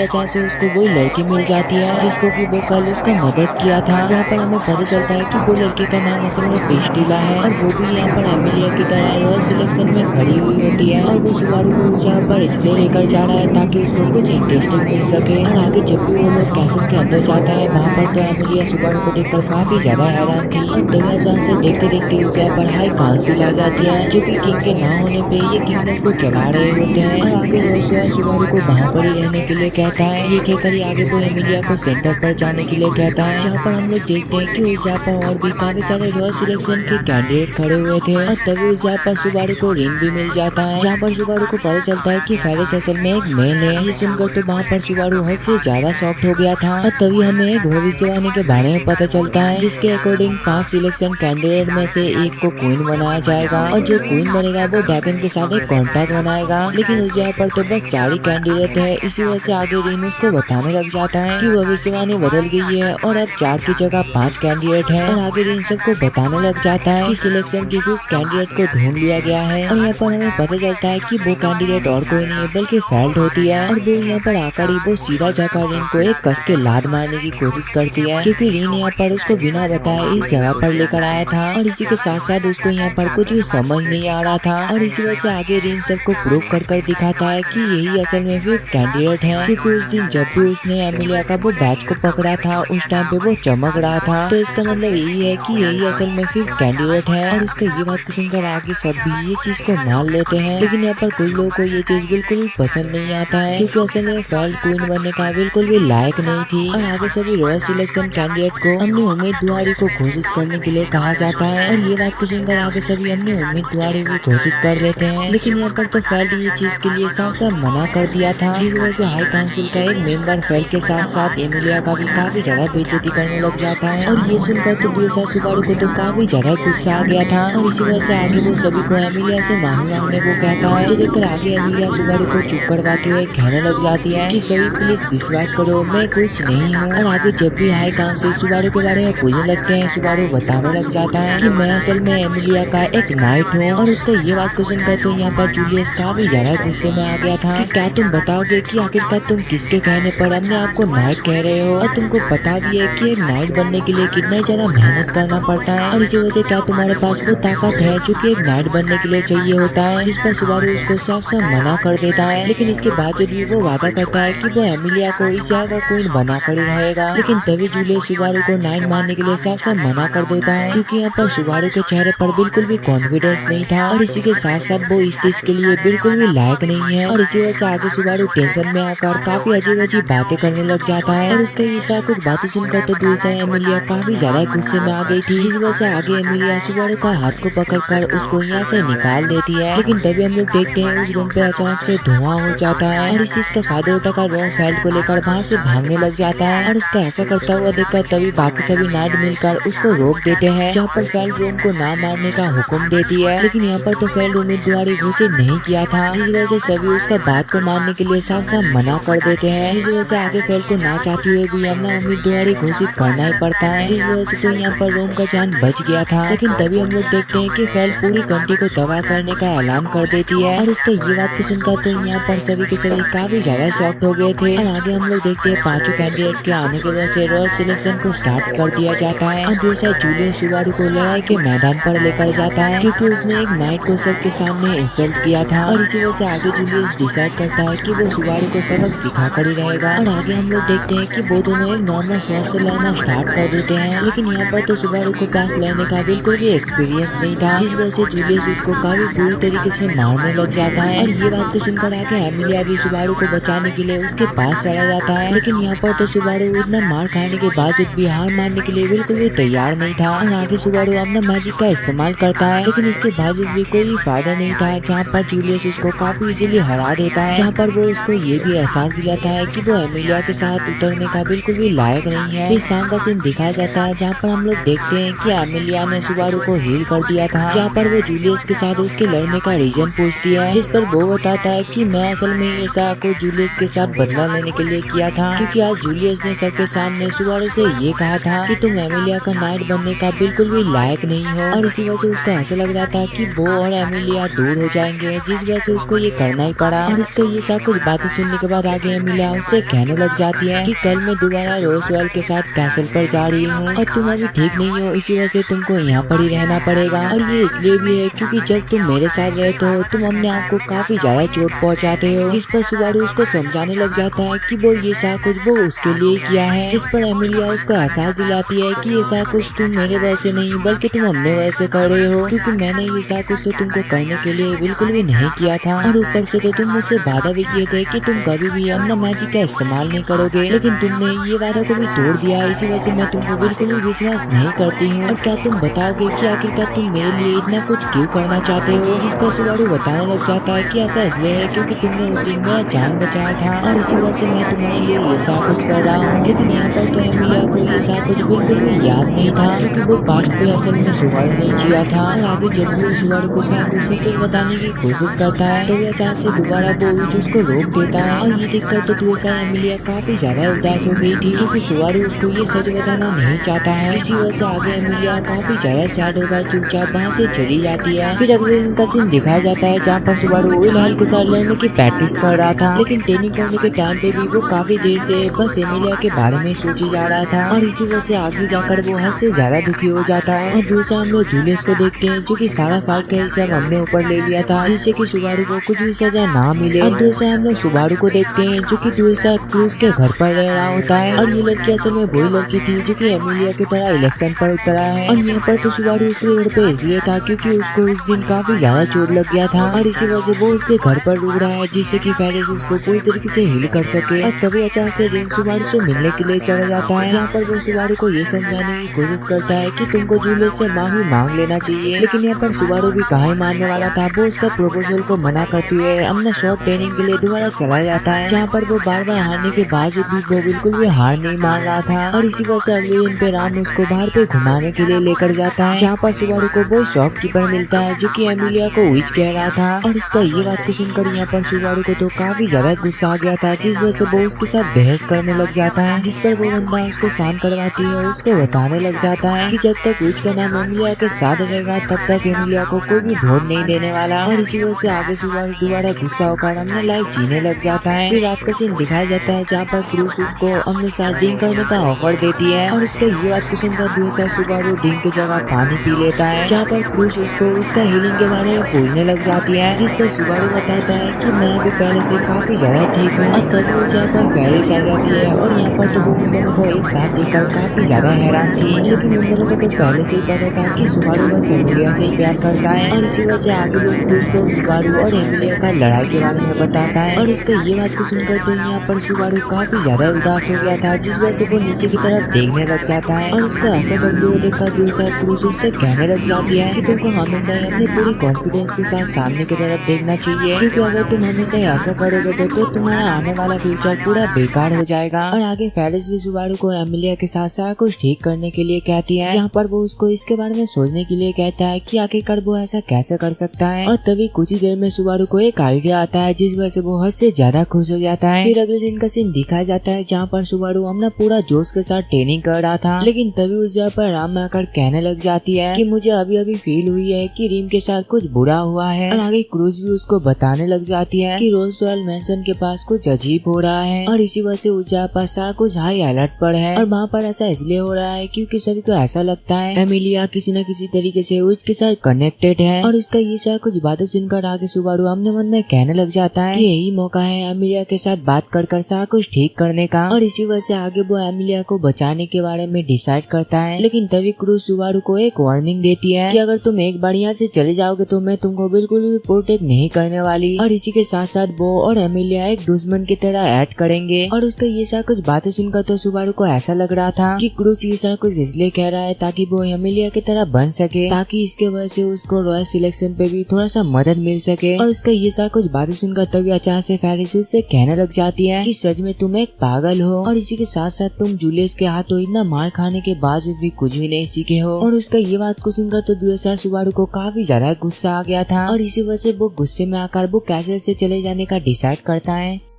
अचानक से उसको वही लड़की मिल जाती है जिसको कि वो कल उसका मदद किया था। जहाँ पर हमें पता चलता है कि वो लड़की का नाम असल में पेस्टिला है और वो भी यहाँ पर एमिलिया की तरह रॉयल सिलेक्शन में खड़ी हुई होती है। और वो सुबारू को उस जगह पर इसलिए लेकर जा रहा है ताकि उसको कुछ इंटरेस्टिंग मिल सके। और आगे जब भी वो लोग कैसल के अंदर जाता है वहाँ पर तो एमिलिया सुबारू को देखकर काफी ज्यादा हैरान थी। और तभी अचानक से देखते देखते उस जगह पर हाई काउंसिल आ जाती है, जो कि किंग के ना होने पे ये किंगडम को चला रहे होते हैं। और आगे रोसुआ सुबारू को वहाँ पर ही रहने के लिए कहता है। ये कहकर आगे वो एमिलिया को सेंटर पर जाने के लिए कहता है, जहाँ पर हम लोग देखते हैं कि उस जगह पर और भी काफी सारे रॉयल सिलेक्शन के कैंडिडेट खड़े हुए थे। और तभी उस जगह पर सुबारू को रिंग भी मिल जाता है, जहाँ पर सुबारू को पता चलता है कि फेरिस असल में एक मेल है। ये सुनकर तो वहाँ पर सुबारू हद से ज्यादा शॉक्ड हो गया था। और तभी हमें एक भविष्यवाणी के बारे में पता चलता है, जिसके अकॉर्डिंग 5 सिलेक्शन कैंडिडेट में से एक को क्वीन बनाया जाएगा और जो क्वीन बनेगा वो ड्रैगन के साथ एक कॉन्ट्रैक्ट बनाएगा। लेकिन उस जगह पर तो बस 4 ही कैंडिडेट है। इसी वजह से आगे रीन उसको बताने लग जाता है कि भविष्यवाणी बदल गई है और अब 4 की जगह 5 कैंडिडेट है। और आगे रीन सबको बताने लग जाता है कि सिलेक्शन की 5th कैंडिडेट को ढूंढ लिया गया है। और यहाँ पर हमें पता चलता है कि वो कैंडिडेट और कोई नहीं है बल्कि फेल्ट होती है। और वो यहाँ पर आकर ही वो सीधा जाकर रीन को एक कस के लात मारने की कोशिश करती है, क्योंकि रीन यहाँ पर उसको बिना बताए इस जगह पर लेकर आया था। और इसी के साथ साथ उसको यहाँ पर कुछ भी समझ नहीं आ रहा था। और इसी वजह से आगे रीन सबको प्रूव कर दिखाता है कि यही असल में 5th कैंडिडेट है, क्योंकि उस दिन जब भी उसने एमिलिया का वो बैच को पकड़ा था उस टाइम पे वो चमक रहा था। तो इसका मतलब यही है कि यही असल में 5th कैंडिडेट है। और उसका ये बात को सुनकर आगे सब भी ये चीज को मान लेते हैं, लेकिन यहाँ पर कोई लोगों को ये चीज बिल्कुल भी पसंद नहीं आता है, क्योंकि असल में फेल्ट क्वीन बनने का बिल्कुल भी लायक नहीं थी। और आगे सभी रॉयल सिलेक्शन कैंडिडेट को अपनी उम्मीदवारी को घोषित करने के लिए कहा जाता है। और ये बात को सुनकर आगे सभी अपनी उम्मीदवारी भी घोषित कर लेते हैं, लेकिन यहाँ पर तो फेल्ट ये चीज के लिए साफ साफ मना कर दिया था, जिस वजह से हाई काउंसिल का एक मेंबर फेल्ट के साथ साथ एमिलिया का भी काफी ज्यादा बेइज्जती करने लग जाता है। और ये सुनकर तो दूसरा सुबारू को तो काफी ज्यादा गुस्सा आ गया था। और इसी वजह से आगे वो सभी को एमिलिया से माफी मांगने को कहता है, जो देखकर आगे एमिलिया सुबारू को चुप करवाते हुए कहने लग जाती है कि सभी प्लीज विश्वास करो, मैं कुछ नहीं हूँ। और आगे जब भी हाई काउंसिल सुबारू के बारे में पूछने लगते हैं, सुबारू बताने लग जाता है कि मैं असल में एमिलिया का एक नाइट हूँ। और उसका ये बात को सुनकर तो यहाँ पर जूलियस काफी ज्यादा गुस्से में आ गया था कि क्या तुम बताओगे कि आखिरकार तुम किसके कहने पर अपने आप को नाइट कह रहे हो, और तुमको पता भी है कि एक नाइट बनने के लिए कितना ही ज्यादा मेहनत करना पड़ता है। और इसी वजह से क्या तुम्हारे पास वो ताकत है जो कि एक नाइट बनने के लिए चाहिए होता है, जिस पर सुबारू उसको साफ साफ मना कर देता है। लेकिन इसके बावजूद भी वो वादा करता है कि वो एमिलिया को इस जगह का क्वीन बना कर ही रहेगा। लेकिन तभी जूलियस सुबारू को नाइट मारने के लिए साफ साफ मना कर देता है, क्योंकि यहाँ पर सुबारू के चेहरे पर बिल्कुल भी कॉन्फिडेंस नहीं था। और इसी के साथ साथ वो इस चीज के लिए बिल्कुल भी लायक नहीं है। और इसी वजह से आगे सुबारू टेंशन में आकर काफी अजीब अजीब बातें करने लग जाता है। और उसका ये सारा कुछ बातें सुनकर तो दूसरा एमिलिया काफी ज्यादा गुस्से में आ गई थी, जिस वजह से आगे एमिलिया सुबारू का हाथ को पकड़कर उसको यहाँ से निकाल देती है। लेकिन तभी हम लोग देखते हैं उस रूम पे अचानक से धुआं हो जाता है। और इस चीज का फायदा उठाकर रोम फेल्ट को लेकर वहाँ से भागने लग जाता है। और उसका ऐसा करता हुआ देखकर तभी बाकी सभी नाइट मिलकर उसको रोक देते हैं, जहाँ पर फेल्ट रोम को ना मारने का हुक्म देती है। लेकिन यहाँ पर तो फेल्ट उम्मीदवारी घोषित नहीं किया था, जिस वजह से सभी उसका बात को मानने के लिए साफ साफ मना कर देते हैं, जिस वजह से आगे फेल्ट को ना चाहते हुए भी अपना उम्मीदवारी घोषित करना ही पड़ता है, जिस वजह से तो यहाँ पर रोम का जान बच गया था। लेकिन तभी हम लोग देखते हैं कि फेल्ट पूरी कंट्री को तबाह करने का ऐलान कर देती है। और इसका ये बात को सुनकर तो यहाँ पर सभी के सभी काफी ज्यादा शॉक्ड हो गए थे। और आगे हम लोग देखते हैं 5 कैंडिडेट के आने की वजह से रॉयल सिलेक्शन को स्टार्ट कर दिया जाता है। और दूसरा जूलियस सुबारू को लड़ाई के मैदान पर लेकर जाता है, क्योंकि उसने एक नाइट को सबके सामने इंसल्ट किया था। और इसी वजह से आगे जूलियस डिसाइड करता है कि वो सुबारू को सबक सिखा कर ही रहेगा। और आगे हम लोग देखते हैं कि वो दोनों एक नॉर्मल शॉट से लड़ना स्टार्ट कर देते हैं। लेकिन यहाँ पर तो सुबारू को पास लड़ने का बिल्कुल भी एक्सपीरियंस नहीं था, जिस वजह से जूलियस उसको काफी बुरी तरीके से मारने लग जाता है। और ये बात को सुनकर आगे एमिलिया भी सुबारू को बचाने के लिए उसके पास चला जाता है। लेकिन यहाँ पर तो सुबारू इतना मार खाने के बावजूद भी हार मानने के लिए बिल्कुल भी तैयार नहीं था। और आगे सुबारू अपना मैजिक का इस्तेमाल करता है, लेकिन इसके बावजूद भी कोई फायदा नहीं था, जहाँ पर जूलियस उसको काफी इजीली हरा देता है, जहाँ पर वो उसको ये भी एहसास दिलाता है कि वो एमिलिया के साथ उतरने का बिल्कुल भी लायक नहीं है। फिर शाम का सीन दिखाया जाता है, जहाँ पर हम लोग देखते हैं कि एमिलिया ने सुबारू को हील कर दिया था, जहाँ पर वो जूलियस के साथ उसके लड़ने का रीजन पूछती है, जिस पर वो बताता है कि कि मैं असल में ये सब कुछ जूलियस के साथ बदला लेने के लिए किया था, क्योंकि आज जूलियस ने सबके सामने सुबारू से ये कहा था कि तुम एमिलिया का नाइट बनने का बिल्कुल भी लायक नहीं हो, और इसी वजह से उसको ऐसा लग रहा था कि वो और एमिलिया दूर हो जाएंगे, जिस वजह से उसको ये करना ही पड़ा। और इसका ये सब कुछ बातें सुनने के बाद आगे एमिलिया उससे कहने लग जाती है कि कल मैं दोबारा रोजवेल के साथ कैसल पर जा रही हूँ और तुम अभी ठीक नहीं हो, इसी वजह से तुमको यहाँ पर ही रहना पड़ेगा। और ये इसलिए भी है क्योंकि जब तुम मेरे साथ रहते हो तुम अपने आप को काफी ज्यादा चोट पहुँचाते हो। जिस पर सुबारू उसको समझाने लग जाता है कि वो ये सब कुछ वो उसके लिए किया है, जिस पर एमिलिया उसको एहसास दिलाती है कि ये सब कुछ तुम मेरे वजह से नहीं बल्कि तुम अपने वजह से कर रहे हो, क्योंकि मैंने ये सब कुछ तो तुमको करने के लिए बिल्कुल भी नहीं किया था। और ऊपर से तो तुम मुझसे वादा भी किए थे कि तुम कभी भी अपना मैजिक का इस्तेमाल नहीं करोगे, लेकिन तुमने ये वादा को भी तोड़ दिया। इसी वजह से मैं तुमको बिल्कुल भी विश्वास नहीं करती हूँ। और क्या तुम बताओगे कि आखिरकार तुम मेरे लिए इतना कुछ क्यों करना चाहते हो? जिस पर सुबारू बताने लग जाता है कि ऐसा इसलिए है क्योंकि तुमने उस दिन मेरा जान बचाया था और इसी वजह से मैं तुम्हारे लिए ये सब कुछ कर रहा हूँ। लेकिन यहाँ पर तो एमिलिया को ये सब कुछ बिल्कुल भी याद नहीं था, क्योंकि वो पास्ट पे असल में सुबारू नहीं जिया था। और आगे जब भी सुबारू को सब कुछ सच बताने की कोशिश करता है तो अचानक से दोबारा वो उसको रोक देता है। और ये देखकर तो दूसरा एमिलिया काफी ज्यादा उदास हो गई थी, क्योंकि सुबारू उसको ये सच बताना नहीं चाहता है। इसी वजह से आगे एमिलिया काफी ज्यादा सैड होकर चुपचाप वहाँ से चली जाती है। फिर अगले दिन का सीन दिखाया जाता है जहाँ पर सुबारू विलहेल के साथ लड़ने की प्रैक्टिस कर रहा था, लेकिन ट्रेनिंग करने के टाइम पे भी वो काफी देर से बस एमिलिया के बारे में सोची जा रहा था। और इसी वजह से आगे जाकर वो हद से ज्यादा दुखी हो जाता है। और दूसरा हम लोग जूलियस को देखते हैं जो कि सारा फाइट का हिस्सा हमने ऊपर ले लिया था, जिससे कि सुबारू को कुछ भी सजा ना मिले। और दूसरा हम लोग सुबारू को देखते हैं जो कि दूसरा क्रूज के घर पर रह रहा होता है। और ये लड़की असल में वही लड़की थी जो कि एमिलिया की तरह इलेक्शन पर उतरा है। और यहाँ पर तो सुबारू उसके घर पे इसलिए था क्योंकि उसको उस दिन काफी ज्यादा चोट लग गया था, और इसी वजह से वो उसके घर पर रुक रहा है जिससे कि फेरिस उसको पूरी तरीके से हील कर सके। और तभी अचानक से रिन सुबारू से मिलने के लिए चला जाता है, जहाँ पर वो सुबारू को ये समझाने की कोशिश करता है कि तुमको जूलियस से माफी मांग लेना चाहिए। लेकिन यहाँ पर सुबारू भी कहाँ मानने वाला था, वो उसका प्रपोजल को मना करती हुए अपना शॉर्ट ट्रेनिंग के लिए दोबारा चला जाता है, जहाँ पर वो बार बार हारने के बावजूद भी वो बिल्कुल भी हार नहीं मान रहा था। और इसी वजह से अगले दिन पे राम उसको बाहर पे घुमाने के लिए लेकर जाता है, जहाँ पर सुबारू को वो शॉपकीपर मिलता है जो कि एमिलिया को विच कह रहा था। और इसका ये बात को सुनकर यहाँ पर सुबारू को तो काफी ज्यादा गुस्सा आ गया था, जिस वजह से वो उसके साथ बहस करने लग जाता है, जिस पर वो बंदा उसको शांत करवाती है और उसको बताने लग जाता है कि जब तक विच का नाम एमिलिया के साथ रहेगा तब तक एमिलिया को कोई भी वोट नहीं देने वाला। और इसी वजह से आगे सुबारू दोबारा गुस्सा होकर अपना लाइफ जीने लग जाता है। फिर रात का सीन दिखाया जाता है जहाँ पर क्रूज उसको अपने साथ ड्रिंक करने का ऑफर देती है, और उसका ये बात को सुनकर दूसरा सुबारू ड्रिंक की जगह पानी पी लेता है, जहाँ पर क्रूज उसको उसका हीलिंग के बारे में पूछने लग जाती है, जिस पर सुबारू बताता है कि मैं अभी पहले से काफी ज्यादा ठीक हूँ। और तभी उस जगह पर फेरिस आ जाती है, और यहाँ पर तो वो उन दोनों को एक साथ देखकर काफी ज्यादा हैरान थी, लेकिन उन दोनों को तो पहले से ही पता था कि सुबारू बस एमिलिया से ही प्यार करता है। और इसी वजह से आगे लोग क्रूज को सुबारू और एमिलिया का लड़ाई के बारे में बताता है। और इसका ये बात को सुनकर तो यहाँ पर सुबारू काफी ज्यादा उदास हो गया था, जिस वजह से वो नीचे की तरफ देखने लग जाता है। और उसको ऐसा करते हुए देखकर दूसरा क्रूज उससे कहने लग जाती है कि तुमको हमेशा अपने पूरी कॉन्फिडेंस के साथ सामने की तरफ देखना चाहिए, क्योंकि अगर तुम हमेशा ऐसा करोगे तो तुम्हारा आने वाला फ्यूचर पूरा बेकार हो जाएगा। और आगे फेरिस भी सुबारू को एमिलिया के साथ सारा कुछ ठीक करने के लिए कहती है, जहाँ पर वो उसको इसके बारे में सोचने के लिए कहता है कि आखिरकार वो ऐसा कैसे कर सकता है। और तभी कुछ ही देर में सुबारू को एक आइडिया आता है, जिस वजह से वो हद से ज्यादा खुश हो जाता है। फिर अगले दिन का सीन दिखाया जाता है जहाँ पर सुबारू अपना पूरा जोश के साथ ट्रेनिंग कर रहा था, लेकिन तभी उस जगह पर राम आकर कहने लग जाती है कि मुझे अभी अभी फील हुई है कि रिम के साथ कुछ बुरा हुआ है। और आगे क्रूज भी उसको बताने लग जाती है कि रोजवेल मैंशन के पास कुछ अजीब हो रहा है, और इसी वजह से उस जगह पर सारा कुछ हाई अलर्ट पर है। और वहाँ पर ऐसा इसलिए हो रहा है क्योंकि सभी को ऐसा लगता है एमिलिया किसी न किसी तरीके से उसके साथ कनेक्टेड है। और इसका ये सारा कुछ बातें सुनकर आगे सुबारू अपने मन में कहने लग जाता है कि यही मौका है एमिलिया के साथ बात कर सारा कुछ ठीक करने का। और इसी वजह से आगे वो एमिलिया को बचाने के बारे में डिसाइड करता है। लेकिन तभी क्रूज सुबारू को एक वार्निंग देती है कि अगर तुम एक बार यहाँ से चले जाओगे तो मैं तुमको बिल्कुल भी प्रोटेक्ट नहीं करने वाली। और इसी के साथ साथ वो और एमिलिया एक दुश्मन की तरह ऐड करेंगे। और उसका ये सारा कुछ बातें सुनकर तो सुबारू को ऐसा लग रहा था कि क्रूज ये सारा कुछ इसलिए कह रहा है ताकि वो एमिलिया की तरह बन सके, ताकि इसके वजह से उसको रॉयल सिलेक्शन पे भी थोड़ा सा मदद मिल सके। और उसका ये सारा कुछ बातें सुनकर तभी अचानक से फेरिस उससे कहने लग जाती है कि सच में तुम एक पागल हो, और इसी के साथ साथ तुम जूलियस के हाथों इतना मार खाने के बावजूद भी कुछ भी नहीं सीखे हो। और उसका ये बात को सुनकर तो दूसरा सुबारू को काफी ज्यादा गुस्सा आ गया था, और इसी वजह से वो गुस्से में आकर वो कैसे से चले जाने का डिसाइड करता है।